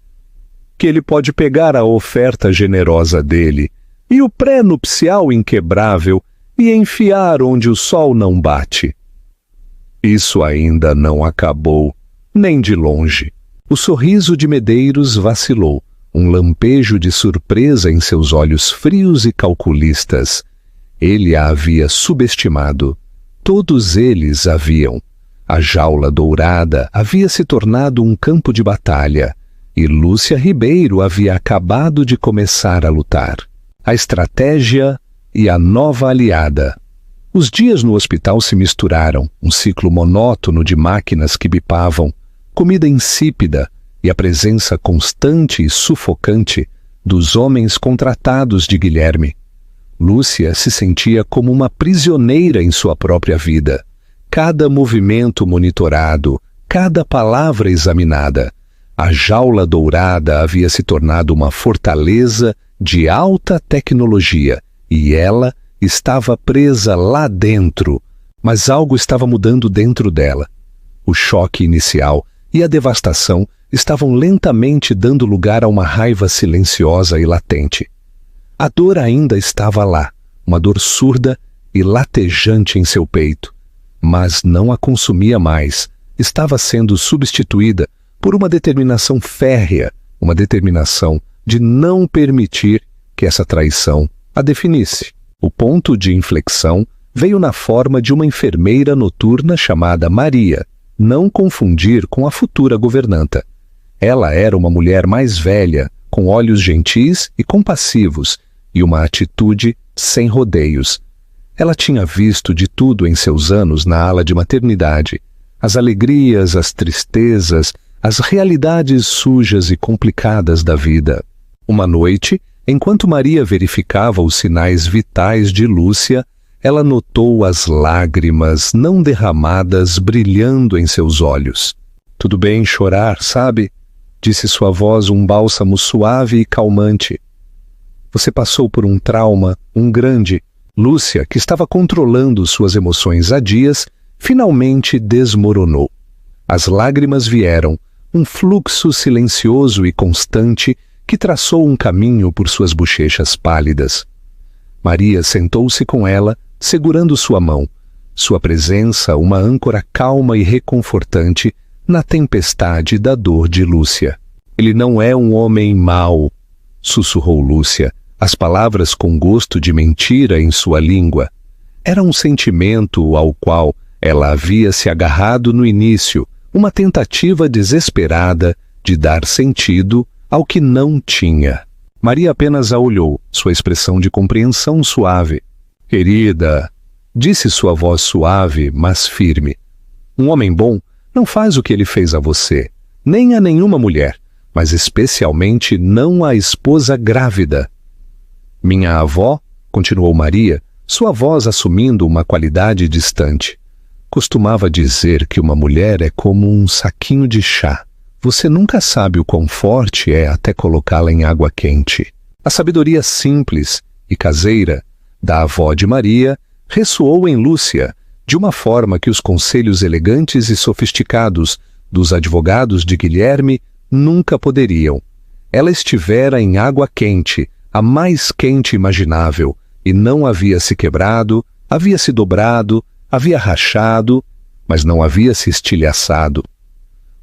que ele pode pegar a oferta generosa dele e o pré-nupcial inquebrável e enfiar onde o sol não bate. Isso ainda não acabou, nem de longe. O sorriso de Medeiros vacilou, um lampejo de surpresa em seus olhos frios e calculistas. Ele a havia subestimado. Todos eles haviam. A jaula dourada havia se tornado um campo de batalha, e Lúcia Ribeiro havia acabado de começar a lutar. A estratégia e a nova aliada. Os dias no hospital se misturaram, um ciclo monótono de máquinas que bipavam, comida insípida e a presença constante e sufocante dos homens contratados de Guilherme. Lúcia se sentia como uma prisioneira em sua própria vida. Cada movimento monitorado, cada palavra examinada. A jaula dourada havia se tornado uma fortaleza de alta tecnologia e ela estava presa lá dentro, mas algo estava mudando dentro dela. O choque inicial e a devastação estavam lentamente dando lugar a uma raiva silenciosa e latente. A dor ainda estava lá, uma dor surda e latejante em seu peito, mas não a consumia mais, estava sendo substituída por uma determinação férrea, uma determinação de não permitir que essa traição a definisse. O ponto de inflexão veio na forma de uma enfermeira noturna chamada Maria, não confundir com a futura governanta. Ela era uma mulher mais velha, com olhos gentis e compassivos, e uma atitude sem rodeios. Ela tinha visto de tudo em seus anos na ala de maternidade: as alegrias, as tristezas, as realidades sujas e complicadas da vida. Uma noite, enquanto Maria verificava os sinais vitais de Lúcia, ela notou as lágrimas não derramadas brilhando em seus olhos. "Tudo bem chorar, sabe?", disse sua voz, um bálsamo suave e calmante. "Você passou por um trauma, um grande." Lúcia, que estava controlando suas emoções há dias, finalmente desmoronou. As lágrimas vieram, um fluxo silencioso e constante que traçou um caminho por suas bochechas pálidas. Maria sentou-se com ela, segurando sua mão, sua presença uma âncora calma e reconfortante na tempestade da dor de Lúcia. "Ele não é um homem mau", sussurrou Lúcia, as palavras com gosto de mentira em sua língua. Era um sentimento ao qual ela havia se agarrado no início, uma tentativa desesperada de dar sentido ao que não tinha. Maria apenas a olhou, sua expressão de compreensão suave. "Querida", disse sua voz suave, mas firme, "um homem bom não faz o que ele fez a você, nem a nenhuma mulher, mas especialmente não a esposa grávida." "Minha avó", continuou Maria, sua voz assumindo uma qualidade distante, "costumava dizer que uma mulher é como um saquinho de chá. Você nunca sabe o quão forte é até colocá-la em água quente." A sabedoria simples e caseira da avó de Maria ressoou em Lúcia, de uma forma que os conselhos elegantes e sofisticados dos advogados de Guilherme nunca poderiam. Ela estivera em água quente, a mais quente imaginável, e não havia se quebrado, havia se dobrado, havia rachado, mas não havia se estilhaçado.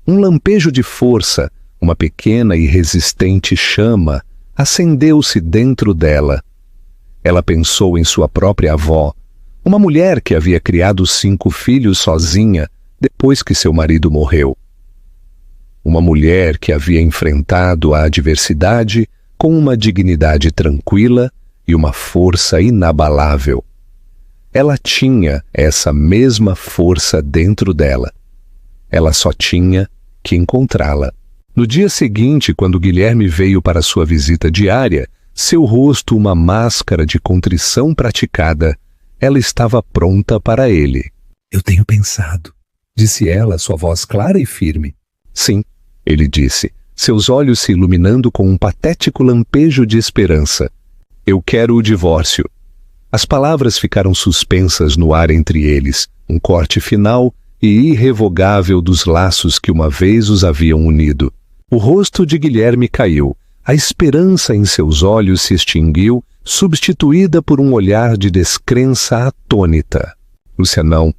Um lampejo de força, uma pequena e resistente chama, acendeu-se dentro dela. Ela pensou em sua própria avó, uma mulher que havia criado 5 filhos sozinha depois que seu marido morreu. Uma mulher que havia enfrentado a adversidade com uma dignidade tranquila e uma força inabalável. Ela tinha essa mesma força dentro dela. Ela só tinha que encontrá-la. No dia seguinte, quando Guilherme veio para sua visita diária, seu rosto uma máscara de contrição praticada, ela estava pronta para ele. "Eu tenho pensado", disse ela, sua voz clara e firme. "Sim", ele disse, seus olhos se iluminando com um patético lampejo de esperança. "Eu quero o divórcio." As palavras ficaram suspensas no ar entre eles, um corte final e irrevogável dos laços que uma vez os haviam unido. O rosto de Guilherme caiu, a esperança em seus olhos se extinguiu, substituída por um olhar de descrença atônita. "Lúcia, não",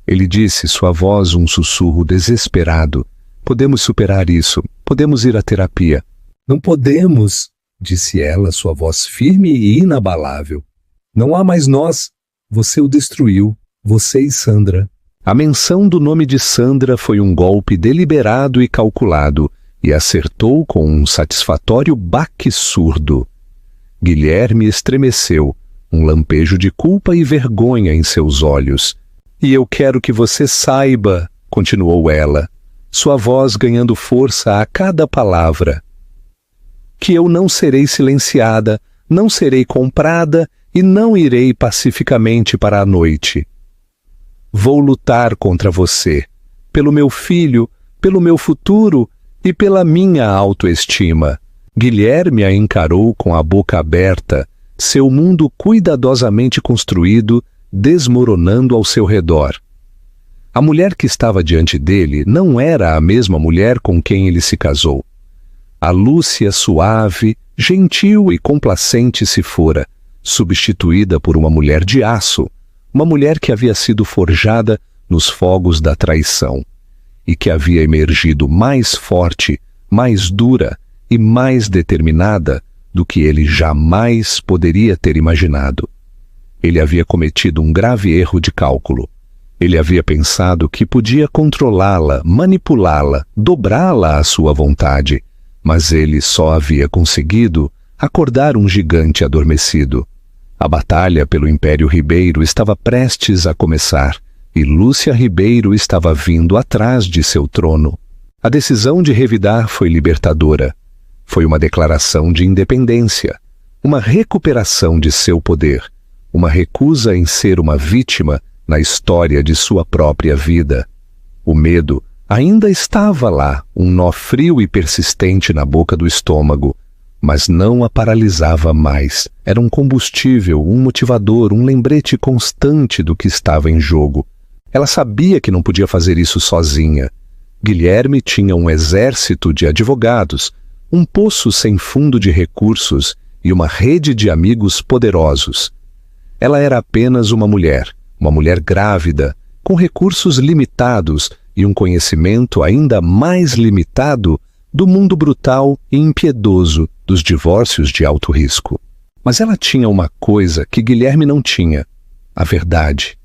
ele disse, sua voz um sussurro desesperado. "Podemos superar isso, podemos ir à terapia." "Não podemos", disse ela, sua voz firme e inabalável. "Não há mais nós. Você o destruiu, você e Sandra." A menção do nome de Sandra foi um golpe deliberado e calculado, e acertou com um satisfatório baque surdo. Guilherme estremeceu, um lampejo de culpa e vergonha em seus olhos. "E eu quero que você saiba", continuou ela, sua voz ganhando força a cada palavra, "que eu não serei silenciada, não serei comprada e não irei pacificamente para a noite. Vou lutar contra você, pelo meu filho, pelo meu futuro e pela minha autoestima." Guilherme a encarou com a boca aberta, seu mundo cuidadosamente construído, desmoronando ao seu redor. A mulher que estava diante dele não era a mesma mulher com quem ele se casou. A Lúcia suave, gentil e complacente se fora, substituída por uma mulher de aço, uma mulher que havia sido forjada nos fogos da traição e que havia emergido mais forte, mais dura e mais determinada do que ele jamais poderia ter imaginado. Ele havia cometido um grave erro de cálculo. Ele havia pensado que podia controlá-la, manipulá-la, dobrá-la à sua vontade, mas ele só havia conseguido acordar um gigante adormecido. A batalha pelo Império Ribeiro estava prestes a começar, e Lúcia Ribeiro estava vindo atrás de seu trono. A decisão de revidar foi libertadora. Foi uma declaração de independência, uma recuperação de seu poder, uma recusa em ser uma vítima na história de sua própria vida. O medo ainda estava lá, um nó frio e persistente na boca do estômago, mas não a paralisava mais. Era um combustível, um motivador, um lembrete constante do que estava em jogo. Ela sabia que não podia fazer isso sozinha. Guilherme tinha um exército de advogados, um poço sem fundo de recursos e uma rede de amigos poderosos. Ela era apenas uma mulher grávida, com recursos limitados e um conhecimento ainda mais limitado do mundo brutal e impiedoso dos divórcios de alto risco. Mas ela tinha uma coisa que Guilherme não tinha: a verdade.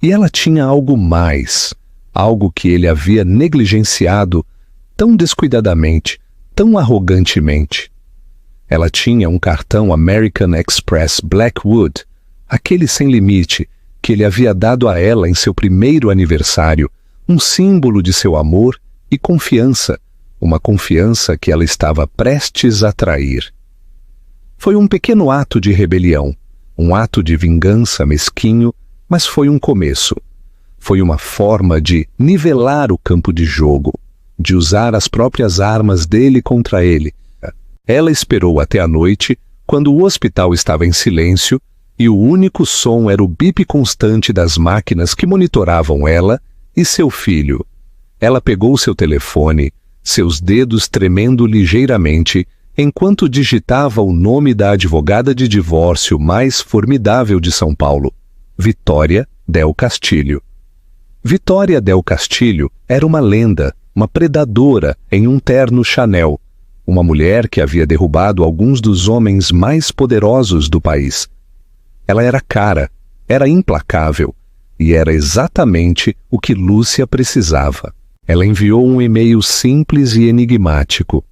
E ela tinha algo mais, algo que ele havia negligenciado tão descuidadamente, tão arrogantemente. Ela tinha um cartão American Express Blackwood, aquele sem limite, que ele havia dado a ela em seu primeiro aniversário, um símbolo de seu amor e confiança, uma confiança que ela estava prestes a trair. Foi um pequeno ato de rebelião, um ato de vingança mesquinho, mas foi um começo. Foi uma forma de nivelar o campo de jogo, de usar as próprias armas dele contra ele. Ela esperou até a noite, quando o hospital estava em silêncio, e o único som era o bip constante das máquinas que monitoravam ela e seu filho. Ela pegou seu telefone, seus dedos tremendo ligeiramente, enquanto digitava o nome da advogada de divórcio mais formidável de São Paulo, Vitória Del Castillo. Vitória Del Castillo era uma lenda, uma predadora em um terno Chanel, uma mulher que havia derrubado alguns dos homens mais poderosos do país. Ela era cara, era implacável, e era exatamente o que Lúcia precisava. Ela enviou um e-mail simples e enigmático.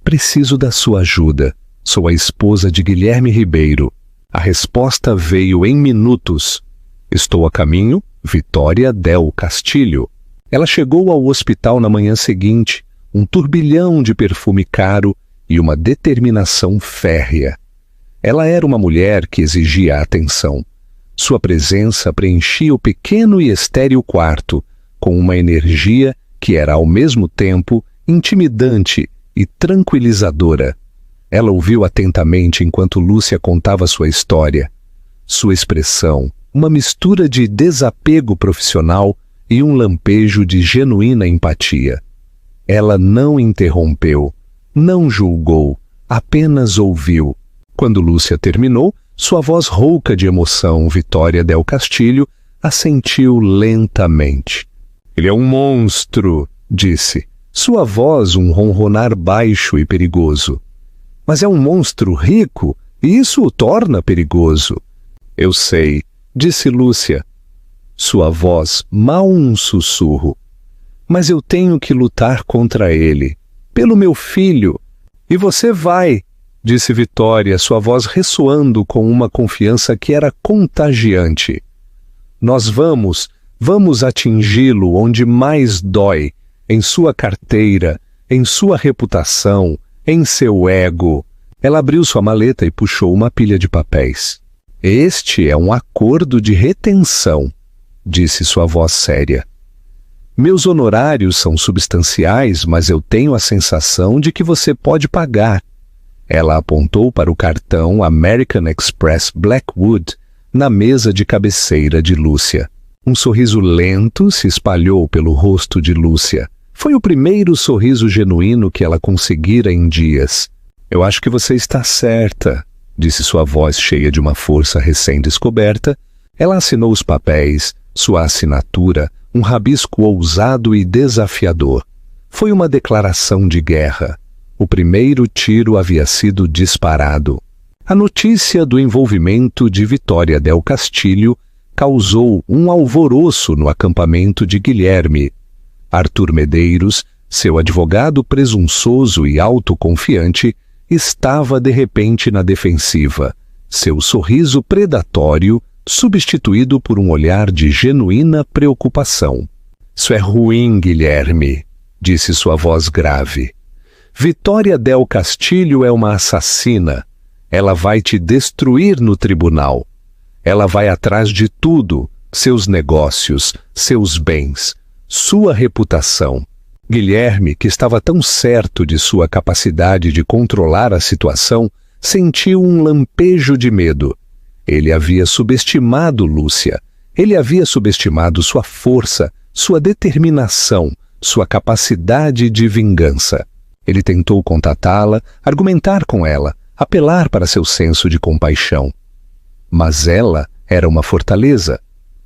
Preciso da sua ajuda. Sou a esposa de Guilherme Ribeiro. A resposta veio em minutos. Estou a caminho, Vitória Del Castillo. Ela chegou ao hospital na manhã seguinte, um turbilhão de perfume caro e uma determinação férrea. Ela era uma mulher que exigia atenção. Sua presença preenchia o pequeno e estéril quarto, com uma energia que era ao mesmo tempo intimidante e tranquilizadora. Ela ouviu atentamente enquanto Lúcia contava sua história. Sua expressão, uma mistura de desapego profissional e um lampejo de genuína empatia. Ela não interrompeu, não julgou, apenas ouviu. Quando Lúcia terminou, sua voz rouca de emoção, Vitória Del Castillo, assentiu lentamente. Ele é um monstro, disse. Sua voz um ronronar baixo e perigoso. Mas é um monstro rico, e isso o torna perigoso. Eu sei, disse Lúcia. Sua voz mal um sussurro. Mas eu tenho que lutar contra ele, pelo meu filho. E você vai, disse Vitória, sua voz ressoando com uma confiança que era contagiante. Nós vamos atingi-lo onde mais dói, em sua carteira, em sua reputação, em seu ego. Ela abriu sua maleta e puxou uma pilha de papéis. Este é um acordo de retenção, disse sua voz séria. Meus honorários são substanciais, mas eu tenho a sensação de que você pode pagar. Ela apontou para o cartão American Express Blackwood na mesa de cabeceira de Lúcia. Um sorriso lento se espalhou pelo rosto de Lúcia. Foi o primeiro sorriso genuíno que ela conseguira em dias. Eu acho que você está certa, disse sua voz cheia de uma força recém-descoberta. Ela assinou os papéis, sua assinatura, um rabisco ousado e desafiador. Foi uma declaração de guerra. O primeiro tiro havia sido disparado. A notícia do envolvimento de Vitória del Castilho causou um alvoroço no acampamento de Guilherme. Arthur Medeiros, seu advogado presunçoso e autoconfiante, estava de repente na defensiva, seu sorriso predatório substituído por um olhar de genuína preocupação. "Isso é ruim, Guilherme", disse sua voz grave. "Vitória del Castilho é uma assassina. Ela vai te destruir no tribunal. Ela vai atrás de tudo, seus negócios, seus bens, sua reputação." Guilherme, que estava tão certo de sua capacidade de controlar a situação, sentiu um lampejo de medo. Ele havia subestimado Lúcia. Ele havia subestimado sua força, sua determinação, sua capacidade de vingança. Ele tentou contatá-la, argumentar com ela, apelar para seu senso de compaixão. Mas ela era uma fortaleza,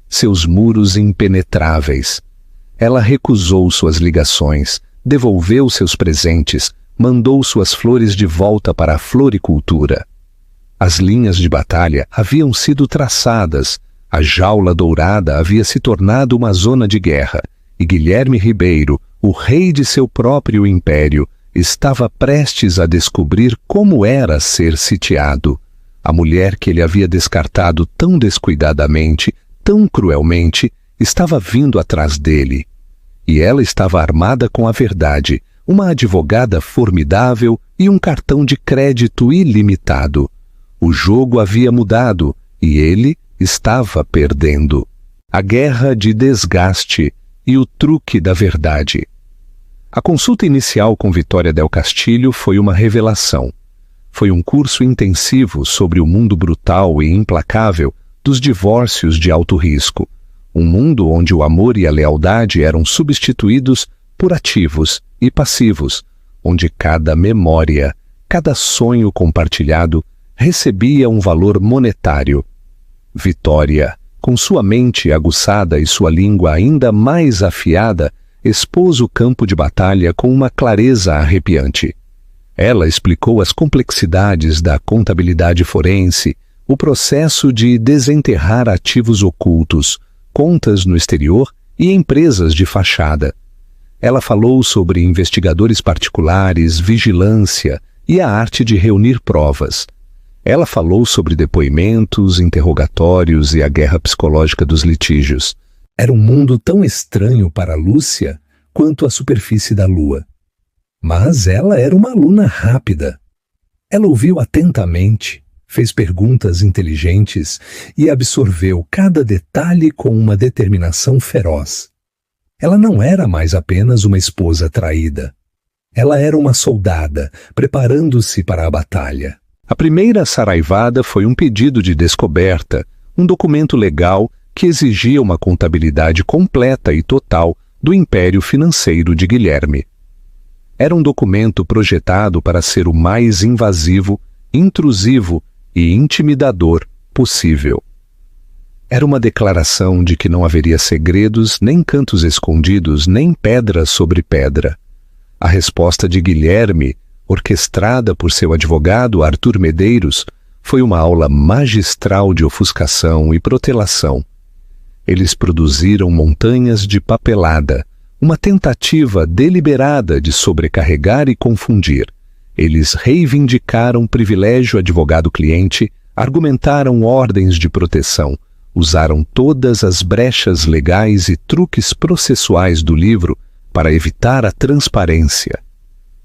seus muros impenetráveis. Ela recusou suas ligações, devolveu seus presentes, mandou suas flores de volta para a floricultura. As linhas de batalha haviam sido traçadas, a jaula dourada havia se tornado uma zona de guerra, e Guilherme Ribeiro, o rei de seu próprio império, estava prestes a descobrir como era ser sitiado. A mulher que ele havia descartado tão descuidadamente, tão cruelmente, estava vindo atrás dele. E ela estava armada com a verdade, uma advogada formidável e um cartão de crédito ilimitado. O jogo havia mudado e ele estava perdendo. A guerra de desgaste e o truque da verdade. A consulta inicial com Vitória del Castilho foi uma revelação. Foi um curso intensivo sobre o mundo brutal e implacável dos divórcios de alto risco. Um mundo onde o amor e a lealdade eram substituídos por ativos e passivos, onde cada memória, cada sonho compartilhado recebia um valor monetário. Vitória, com sua mente aguçada e sua língua ainda mais afiada, expôs o campo de batalha com uma clareza arrepiante. Ela explicou as complexidades da contabilidade forense, o processo de desenterrar ativos ocultos, contas no exterior e empresas de fachada. Ela falou sobre investigadores particulares, vigilância e a arte de reunir provas. Ela falou sobre depoimentos, interrogatórios e a guerra psicológica dos litígios. Era um mundo tão estranho para Lúcia quanto a superfície da lua. Mas ela era uma aluna rápida. Ela ouviu atentamente, fez perguntas inteligentes e absorveu cada detalhe com uma determinação feroz. Ela não era mais apenas uma esposa traída. Ela era uma soldada, preparando-se para a batalha. A primeira saraivada foi um pedido de descoberta, um documento legal que exigia uma contabilidade completa e total do império financeiro de Guilherme. Era um documento projetado para ser o mais invasivo, intrusivo e intimidador possível. Era uma declaração de que não haveria segredos, nem cantos escondidos, nem pedra sobre pedra. A resposta de Guilherme, orquestrada por seu advogado Arthur Medeiros, foi uma aula magistral de ofuscação e protelação. Eles produziram montanhas de papelada, uma tentativa deliberada de sobrecarregar e confundir. Eles reivindicaram privilégio advogado-cliente, argumentaram ordens de proteção, usaram todas as brechas legais e truques processuais do livro para evitar a transparência.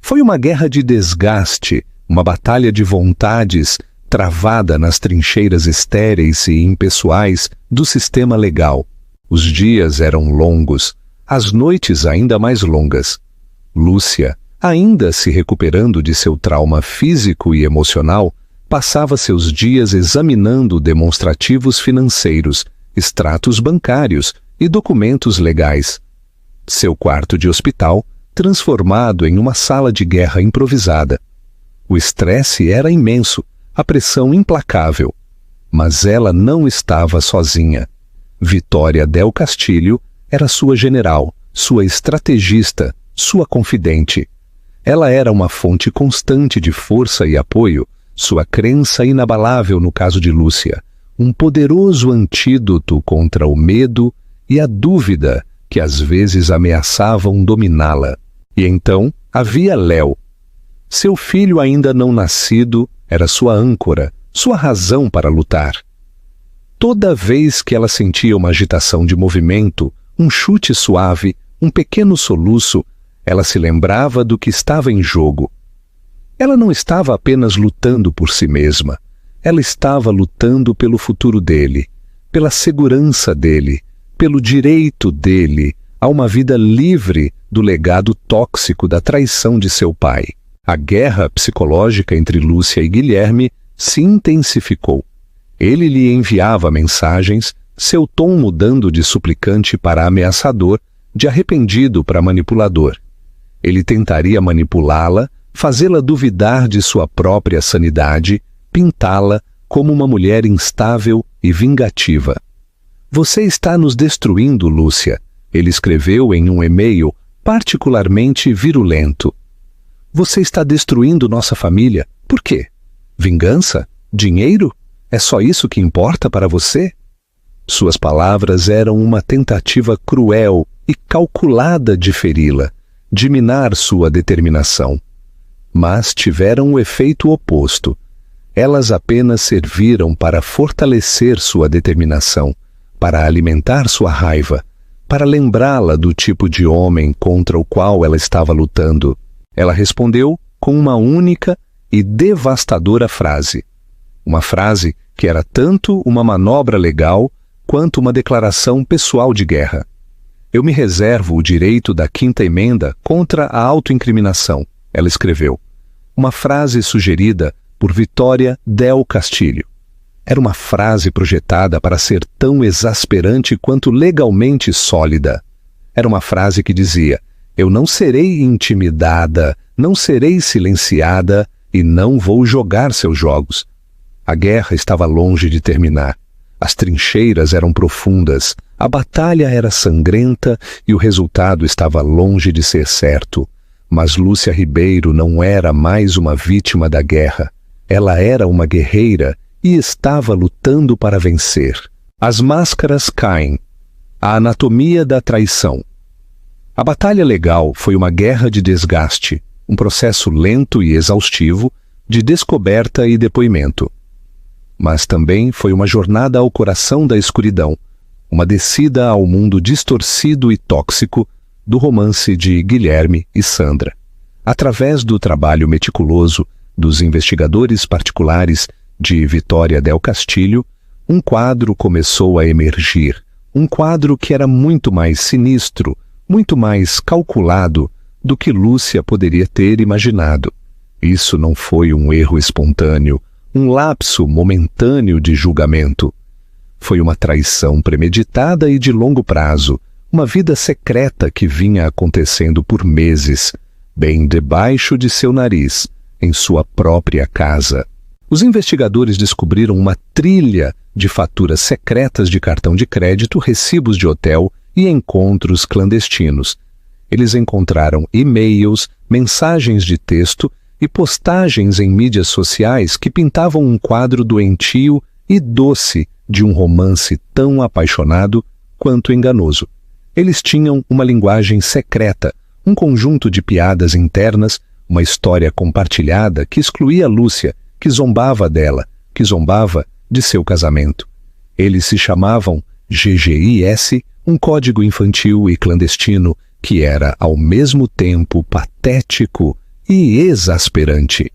Foi uma guerra de desgaste, uma batalha de vontades travada nas trincheiras estéreis e impessoais do sistema legal. Os dias eram longos, as noites ainda mais longas. Lúcia, ainda se recuperando de seu trauma físico e emocional, passava seus dias examinando demonstrativos financeiros, extratos bancários e documentos legais. Seu quarto de hospital, transformado em uma sala de guerra improvisada. O estresse era imenso, a pressão implacável. Mas ela não estava sozinha. Vitória del Castilho era sua general, sua estrategista, sua confidente. Ela era uma fonte constante de força e apoio, sua crença inabalável no caso de Lúcia, um poderoso antídoto contra o medo e a dúvida que às vezes ameaçavam dominá-la. E então havia Léo. Seu filho ainda não nascido era sua âncora, sua razão para lutar. Toda vez que ela sentia uma agitação de movimento, um chute suave, um pequeno soluço, ela se lembrava do que estava em jogo. Ela não estava apenas lutando por si mesma, ela estava lutando pelo futuro dele, pela segurança dele, pelo direito dele a uma vida livre do legado tóxico da traição de seu pai. A guerra psicológica entre Lúcia e Guilherme se intensificou. Ele lhe enviava mensagens, seu tom mudando de suplicante para ameaçador, de arrependido para manipulador. Ele tentaria manipulá-la, fazê-la duvidar de sua própria sanidade, pintá-la como uma mulher instável e vingativa. Você está nos destruindo, Lúcia, ele escreveu em um e-mail particularmente virulento. Você está destruindo nossa família. Por quê? Vingança? Dinheiro? É só isso que importa para você? Suas palavras eram uma tentativa cruel e calculada de feri-la, de minar sua determinação. Mas tiveram o efeito oposto. Elas apenas serviram para fortalecer sua determinação, para alimentar sua raiva, para lembrá-la do tipo de homem contra o qual ela estava lutando. Ela respondeu com uma única e devastadora frase. Uma frase que era tanto uma manobra legal quanto uma declaração pessoal de guerra. Eu me reservo o direito da quinta emenda contra a autoincriminação, ela escreveu. Uma frase sugerida por Vitória del Castillo. Era uma frase projetada para ser tão exasperante quanto legalmente sólida. Era uma frase que dizia: eu não serei intimidada, não serei silenciada e não vou jogar seus jogos. A guerra estava longe de terminar. As trincheiras eram profundas, a batalha era sangrenta e o resultado estava longe de ser certo. Mas Lúcia Ribeiro não era mais uma vítima da guerra. Ela era uma guerreira e estava lutando para vencer. As máscaras caem. A anatomia da traição. A batalha legal foi uma guerra de desgaste, um processo lento e exaustivo de descoberta e depoimento. Mas também foi uma jornada ao coração da escuridão, uma descida ao mundo distorcido e tóxico do romance de Guilherme e Sandra. Através do trabalho meticuloso dos investigadores particulares de Vitória del Castillo, um quadro começou a emergir, um quadro que era muito mais sinistro, muito mais calculado do que Lúcia poderia ter imaginado. Isso não foi um erro espontâneo, um lapso momentâneo de julgamento. Foi uma traição premeditada e de longo prazo, uma vida secreta que vinha acontecendo por meses, bem debaixo de seu nariz, em sua própria casa. Os investigadores descobriram uma trilha de faturas secretas de cartão de crédito, recibos de hotel e encontros clandestinos. Eles encontraram e-mails, mensagens de texto e postagens em mídias sociais que pintavam um quadro doentio e doce de um romance tão apaixonado quanto enganoso. Eles tinham uma linguagem secreta, um conjunto de piadas internas, uma história compartilhada que excluía Lúcia, que zombava dela, que zombava de seu casamento. Eles se chamavam GGIS, um código infantil e clandestino que era ao mesmo tempo patético e exasperante.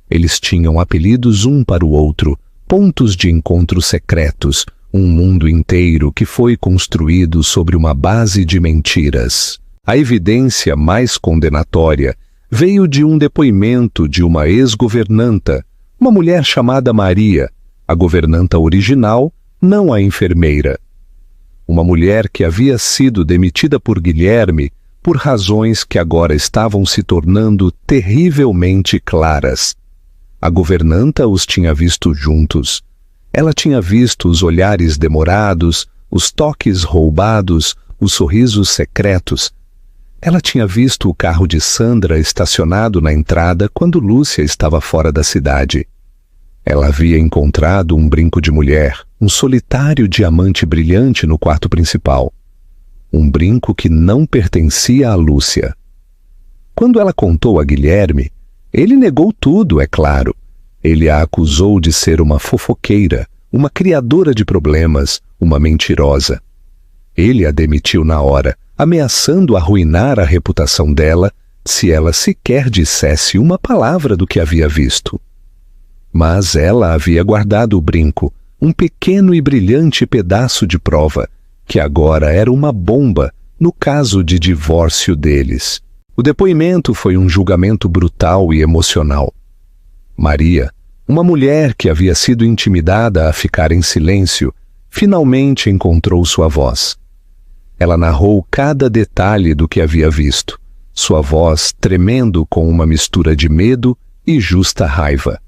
Eles tinham apelidos um para o outro, pontos de encontro secretos, um mundo inteiro que foi construído sobre uma base de mentiras. A evidência mais condenatória veio de um depoimento de uma ex-governanta, uma mulher chamada Maria, a governanta original, não a enfermeira. Uma mulher que havia sido demitida por Guilherme por razões que agora estavam se tornando terrivelmente claras. A governanta os tinha visto juntos. Ela tinha visto os olhares demorados, os toques roubados, os sorrisos secretos. Ela tinha visto o carro de Sandra estacionado na entrada quando Lúcia estava fora da cidade. Ela havia encontrado um brinco de mulher, um solitário diamante brilhante no quarto principal. Um brinco que não pertencia a Lúcia. Quando ela contou a Guilherme, ele negou tudo, é claro. Ele a acusou de ser uma fofoqueira, uma criadora de problemas, uma mentirosa. Ele a demitiu na hora, ameaçando arruinar a reputação dela se ela sequer dissesse uma palavra do que havia visto. Mas ela havia guardado o brinco, um pequeno e brilhante pedaço de prova, que agora era uma bomba no caso de divórcio deles. O depoimento foi um julgamento brutal e emocional. Maria, uma mulher que havia sido intimidada a ficar em silêncio, finalmente encontrou sua voz. Ela narrou cada detalhe do que havia visto, sua voz tremendo com uma mistura de medo e justa raiva.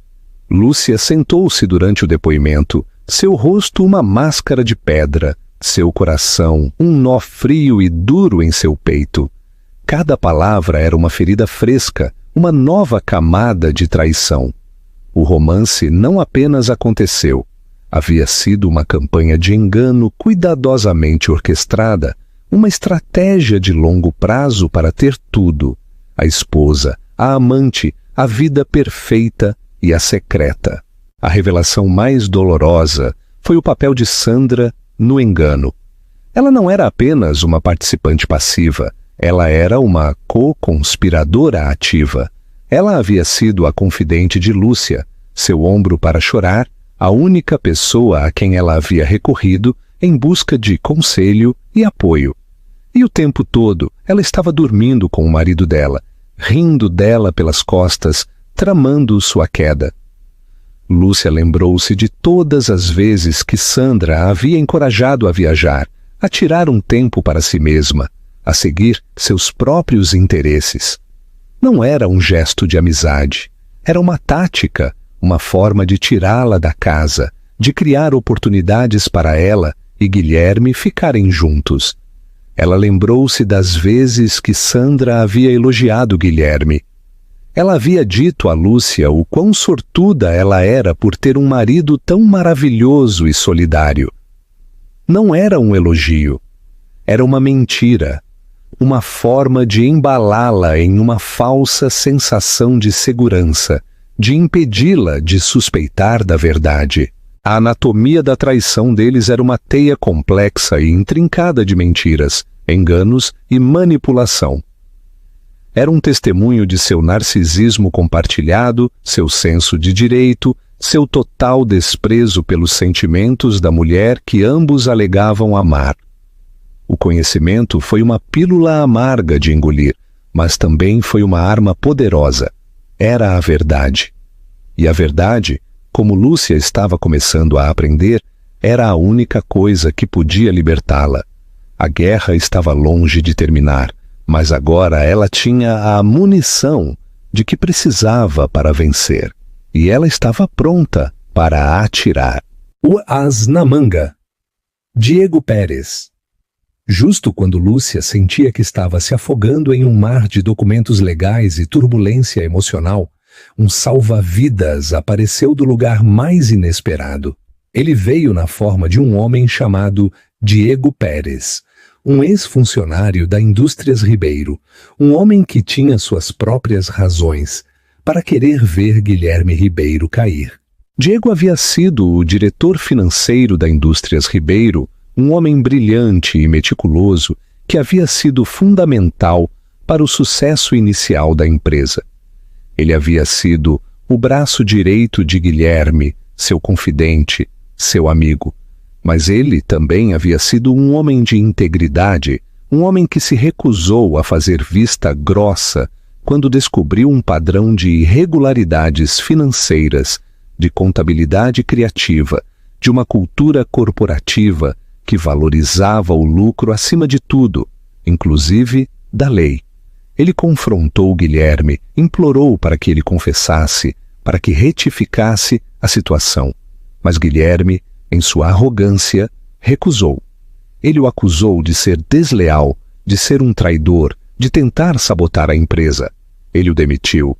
Lúcia sentou-se durante o depoimento, seu rosto uma máscara de pedra, seu coração um nó frio e duro em seu peito. Cada palavra era uma ferida fresca, uma nova camada de traição. O romance não apenas aconteceu, havia sido uma campanha de engano cuidadosamente orquestrada, uma estratégia de longo prazo para ter tudo: a esposa, a amante, a vida perfeita e a secreta. A revelação mais dolorosa foi o papel de Sandra no engano. Ela não era apenas uma participante passiva, ela era uma co-conspiradora ativa. Ela havia sido a confidente de Lúcia, seu ombro para chorar, a única pessoa a quem ela havia recorrido em busca de conselho e apoio. E o tempo todo ela estava dormindo com o marido dela, rindo dela pelas costas, tramando sua queda. Lúcia lembrou-se de todas as vezes que Sandra a havia encorajado a viajar, a tirar um tempo para si mesma, a seguir seus próprios interesses. Não era um gesto de amizade, era uma tática, uma forma de tirá-la da casa, de criar oportunidades para ela e Guilherme ficarem juntos. Ela lembrou-se das vezes que Sandra havia elogiado Guilherme. Ela havia dito a Lúcia o quão sortuda ela era por ter um marido tão maravilhoso e solidário. Não era um elogio, era uma mentira, uma forma de embalá-la em uma falsa sensação de segurança, de impedi-la de suspeitar da verdade. A anatomia da traição deles era uma teia complexa e intrincada de mentiras, enganos e manipulação. Era um testemunho de seu narcisismo compartilhado, seu senso de direito, seu total desprezo pelos sentimentos da mulher que ambos alegavam amar. O conhecimento foi uma pílula amarga de engolir, mas também foi uma arma poderosa. Era a verdade. E a verdade, como Lúcia estava começando a aprender, era a única coisa que podia libertá-la. A guerra estava longe de terminar, mas agora ela tinha a munição de que precisava para vencer. E ela estava pronta para atirar. O as na manga. Diego Pérez. Justo quando Lúcia sentia que estava se afogando em um mar de documentos legais e turbulência emocional, um salva-vidas apareceu do lugar mais inesperado. Ele veio na forma de um homem chamado Diego Pérez, um ex-funcionário da Indústrias Ribeiro, um homem que tinha suas próprias razões para querer ver Guilherme Ribeiro cair. Diego havia sido o diretor financeiro da Indústrias Ribeiro, um homem brilhante e meticuloso que havia sido fundamental para o sucesso inicial da empresa. Ele havia sido o braço direito de Guilherme, seu confidente, seu amigo. Mas ele também havia sido um homem de integridade, um homem que se recusou a fazer vista grossa quando descobriu um padrão de irregularidades financeiras, de contabilidade criativa, de uma cultura corporativa que valorizava o lucro acima de tudo, inclusive da lei. Ele confrontou Guilherme, implorou para que ele confessasse, para que retificasse a situação. Mas Guilherme, em sua arrogância, recusou. Ele o acusou de ser desleal, de ser um traidor, de tentar sabotar a empresa. Ele o demitiu.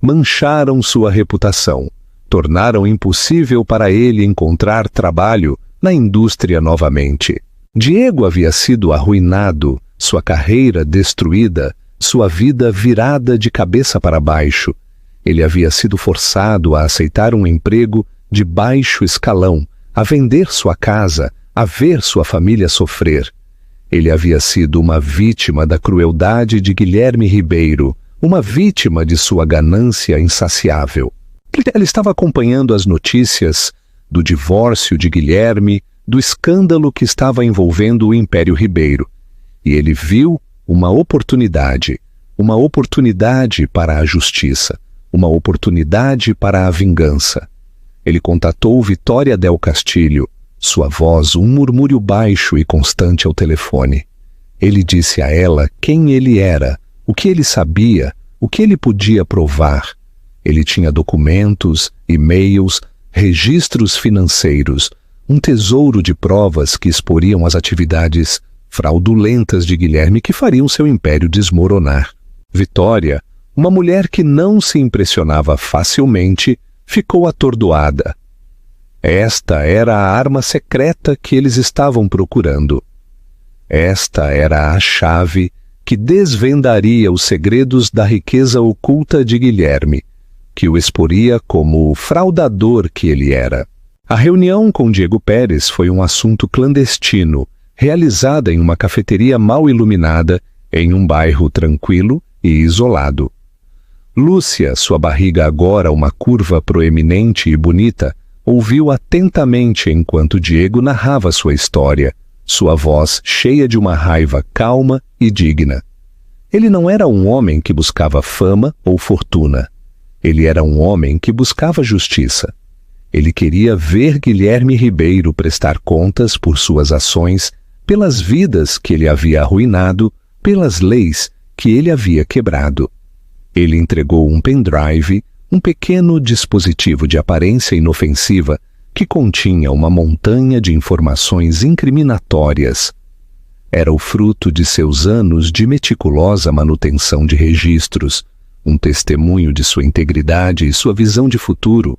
Mancharam sua reputação. tornaram impossível para ele encontrar trabalho na indústria novamente. Diego havia sido arruinado, sua carreira destruída, sua vida virada de cabeça para baixo. Ele havia sido forçado a aceitar um emprego de baixo escalão, a vender sua casa, a ver sua família sofrer. Ele havia sido uma vítima da crueldade de Guilherme Ribeiro, uma vítima de sua ganância insaciável. Ele estava acompanhando as notícias do divórcio de Guilherme, do escândalo que estava envolvendo o Império Ribeiro, e ele viu uma oportunidade para a justiça, uma oportunidade para a vingança. Ele contatou Vitória del Castillo, sua voz um murmúrio baixo e constante ao telefone. Ele disse a ela quem ele era, o que ele sabia, o que ele podia provar. Ele tinha documentos, e-mails, registros financeiros, um tesouro de provas que exporiam as atividades fraudulentas de Guilherme que fariam seu império desmoronar. Vitória, uma mulher que não se impressionava facilmente, ficou atordoada. Esta era a arma secreta que eles estavam procurando. Esta era a chave que desvendaria os segredos da riqueza oculta de Guilherme, que o exporia como o fraudador que ele era. A reunião com Diego Pérez foi um assunto clandestino, realizada em uma cafeteria mal iluminada, em um bairro tranquilo e isolado. Lúcia, sua barriga agora uma curva proeminente e bonita, ouviu atentamente enquanto Diego narrava sua história, sua voz cheia de uma raiva calma e digna. Ele não era um homem que buscava fama ou fortuna. Ele era um homem que buscava justiça. Ele queria ver Guilherme Ribeiro prestar contas por suas ações, pelas vidas que ele havia arruinado, pelas leis que ele havia quebrado. Ele entregou um pendrive, um pequeno dispositivo de aparência inofensiva que continha uma montanha de informações incriminatórias. Era o fruto de seus anos de meticulosa manutenção de registros, um testemunho de sua integridade e sua visão de futuro.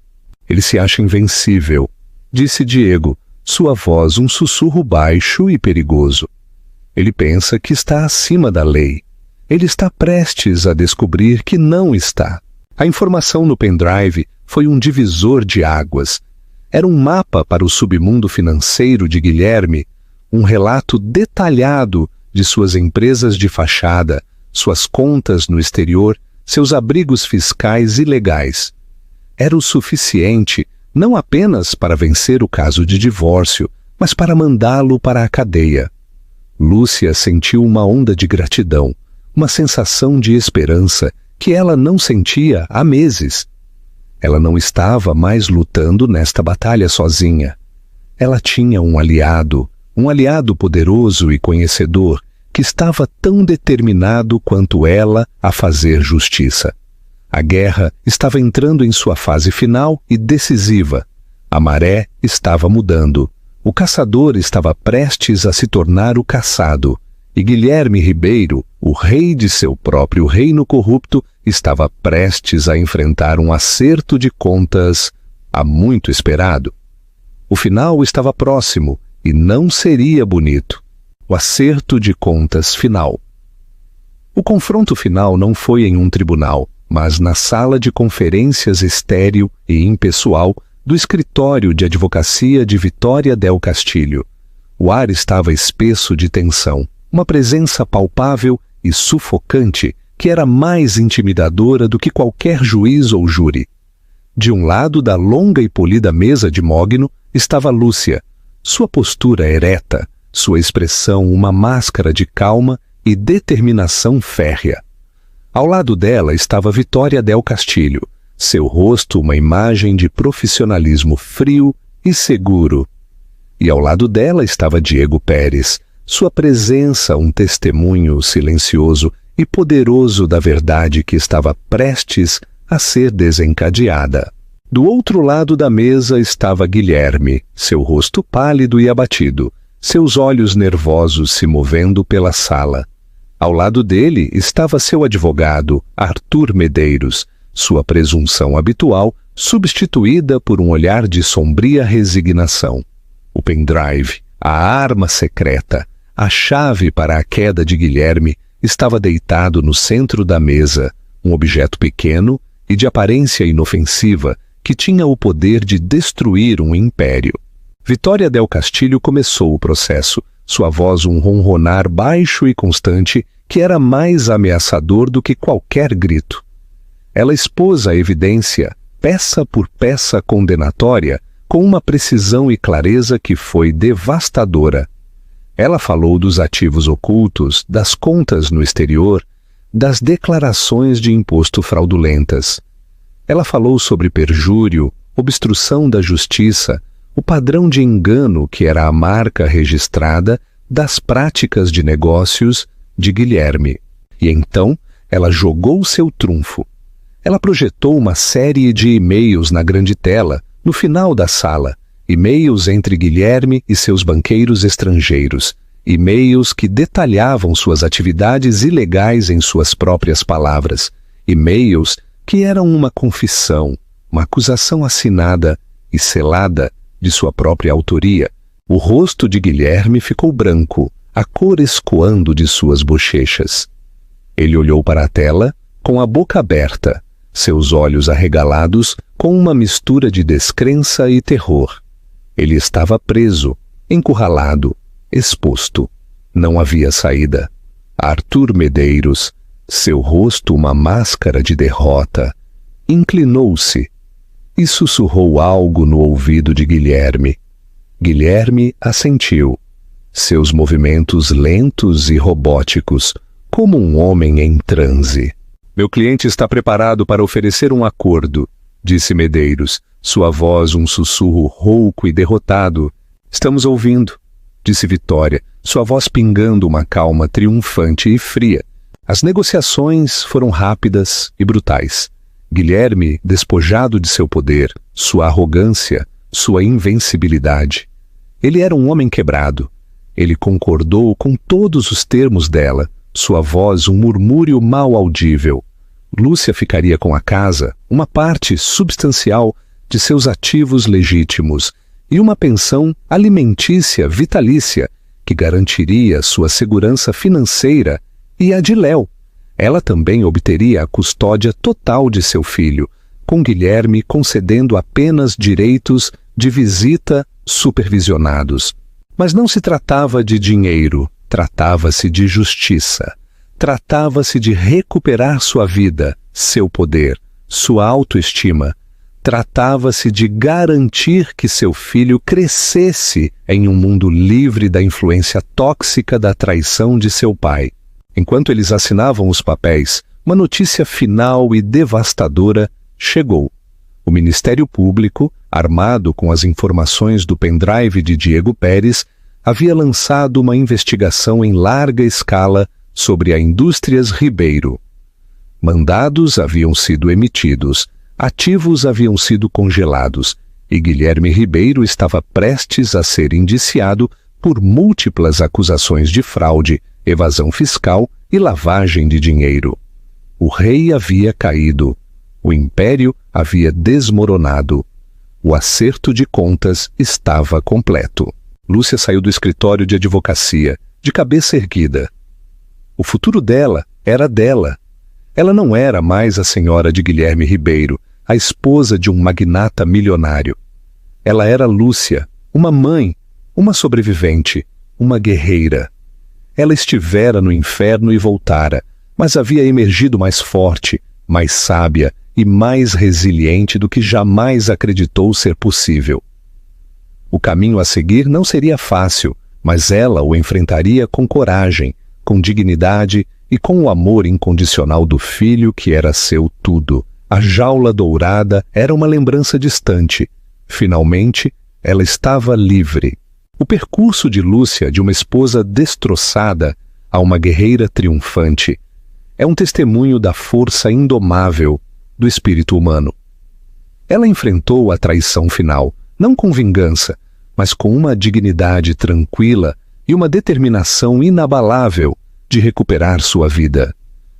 Ele se acha invencível, disse Diego, sua voz um sussurro baixo e perigoso. Ele pensa que está acima da lei. Ele está prestes a descobrir que não está. A informação no pendrive foi um divisor de águas. Era um mapa para o submundo financeiro de Guilherme, um relato detalhado de suas empresas de fachada, suas contas no exterior, seus abrigos fiscais ilegais. Era o suficiente não apenas para vencer o caso de divórcio, mas para mandá-lo para a cadeia. Lúcia sentiu uma onda de gratidão, uma sensação de esperança que ela não sentia há meses. Ela não estava mais lutando nesta batalha sozinha. Ela tinha um aliado poderoso e conhecedor, que estava tão determinado quanto ela a fazer justiça. A guerra estava entrando em sua fase final e decisiva. A maré estava mudando. O caçador estava prestes a se tornar o caçado. E Guilherme Ribeiro, o rei de seu próprio reino corrupto, estava prestes a enfrentar um acerto de contas há muito esperado. O final estava próximo e não seria bonito. O acerto de contas final. O confronto final não foi em um tribunal, mas na sala de conferências estéril e impessoal do escritório de advocacia de Vitória del Castillo. O ar estava espesso de tensão, uma presença palpável e sufocante que era mais intimidadora do que qualquer juiz ou júri. De um lado da longa e polida mesa de mogno estava Lúcia, sua postura ereta, sua expressão uma máscara de calma e determinação férrea. Ao lado dela estava Vitória del Castillo, seu rosto uma imagem de profissionalismo frio e seguro. E ao lado dela estava Diego Pérez, sua presença um testemunho silencioso e poderoso da verdade que estava prestes a ser desencadeada. Do outro lado da mesa estava Guilherme, seu rosto pálido e abatido, seus olhos nervosos se movendo pela sala. Ao lado dele estava seu advogado, Arthur Medeiros, sua presunção habitual substituída por um olhar de sombria resignação. O pendrive, a arma secreta, a chave para a queda de Guilherme, estava deitado no centro da mesa, um objeto pequeno e de aparência inofensiva que tinha o poder de destruir um império. Vitória del Castillo começou o processo, sua voz um ronronar baixo e constante que era mais ameaçador do que qualquer grito. Ela expôs a evidência, peça por peça condenatória, com uma precisão e clareza que foi devastadora. Ela falou dos ativos ocultos, das contas no exterior, das declarações de imposto fraudulentas. Ela falou sobre perjúrio, obstrução da justiça, o padrão de engano que era a marca registrada das práticas de negócios de Guilherme. E então ela jogou seu trunfo. Ela projetou uma série de e-mails na grande tela, no final da sala, e-mails entre Guilherme e seus banqueiros estrangeiros, e-mails que detalhavam suas atividades ilegais em suas próprias palavras, e-mails que eram uma confissão, uma acusação assinada e selada de sua própria autoria. O rosto de Guilherme ficou branco, a cor escoando de suas bochechas. Ele olhou para a tela com a boca aberta, seus olhos arregalados com uma mistura de descrença e terror. Ele estava preso, encurralado, exposto. Não havia saída. Arthur Medeiros, seu rosto uma máscara de derrota, inclinou-se e sussurrou algo no ouvido de Guilherme. Guilherme assentiu, seus movimentos lentos e robóticos, como um homem em transe. Meu cliente está preparado para oferecer um acordo, disse Medeiros, sua voz um sussurro rouco e derrotado. Estamos ouvindo, disse Vitória, sua voz pingando uma calma triunfante e fria. As negociações foram rápidas e brutais. Guilherme, despojado de seu poder, sua arrogância, sua invencibilidade. Ele era um homem quebrado. Ele concordou com todos os termos dela, sua voz um murmúrio mal audível. Lúcia ficaria com a casa, uma parte substancial de seus ativos legítimos e uma pensão alimentícia vitalícia que garantiria sua segurança financeira e a de Léo. Ela também obteria a custódia total de seu filho, com Guilherme concedendo apenas direitos de visita supervisionados. Mas não se tratava de dinheiro, tratava-se de justiça. Tratava-se de recuperar sua vida, seu poder, sua autoestima. Tratava-se de garantir que seu filho crescesse em um mundo livre da influência tóxica da traição de seu pai. Enquanto eles assinavam os papéis, uma notícia final e devastadora chegou. O Ministério Público, armado com as informações do pendrive de Diego Pérez, havia lançado uma investigação em larga escala sobre a Indústrias Ribeiro. Mandados haviam sido emitidos, ativos haviam sido congelados, e Guilherme Ribeiro estava prestes a ser indiciado por múltiplas acusações de fraude, evasão fiscal e lavagem de dinheiro. O rei havia caído, o império havia desmoronado, o acerto de contas estava completo. Lúcia saiu do escritório de advocacia, de cabeça erguida. O futuro dela era dela. Ela não era mais a senhora de Guilherme Ribeiro, a esposa de um magnata milionário. Ela era Lúcia, uma mãe, uma sobrevivente, uma guerreira. Ela estivera no inferno e voltara, mas havia emergido mais forte, mais sábia e mais resiliente do que jamais acreditou ser possível. O caminho a seguir não seria fácil, mas ela o enfrentaria com coragem, com dignidade e com o amor incondicional do filho que era seu tudo. A jaula dourada era uma lembrança distante. Finalmente, ela estava livre. O percurso de Lúcia, de uma esposa destroçada a uma guerreira triunfante, é um testemunho da força indomável do espírito humano. Ela enfrentou a traição final, não com vingança, mas com uma dignidade tranquila e uma determinação inabalável de recuperar sua vida.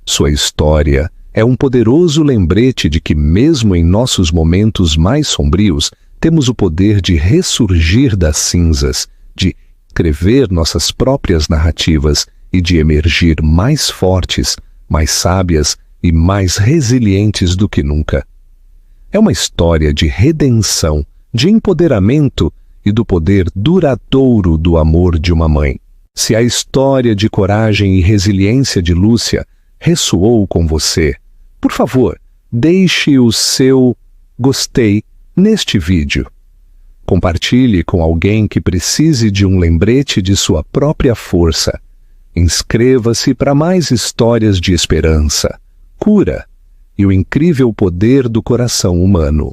Sua história É um poderoso lembrete de que, mesmo em nossos momentos mais sombrios, temos o poder de ressurgir das cinzas, de escrever nossas próprias narrativas e de emergir mais fortes, mais sábias e mais resilientes do que nunca. É uma história de redenção, de empoderamento e do poder duradouro do amor de uma mãe. Se a história de coragem e resiliência de Lúcia ressoou com você, por favor, deixe o seu gostei neste vídeo. Compartilhe com alguém que precise de um lembrete de sua própria força. Inscreva-se para mais histórias de esperança, cura e o incrível poder do coração humano.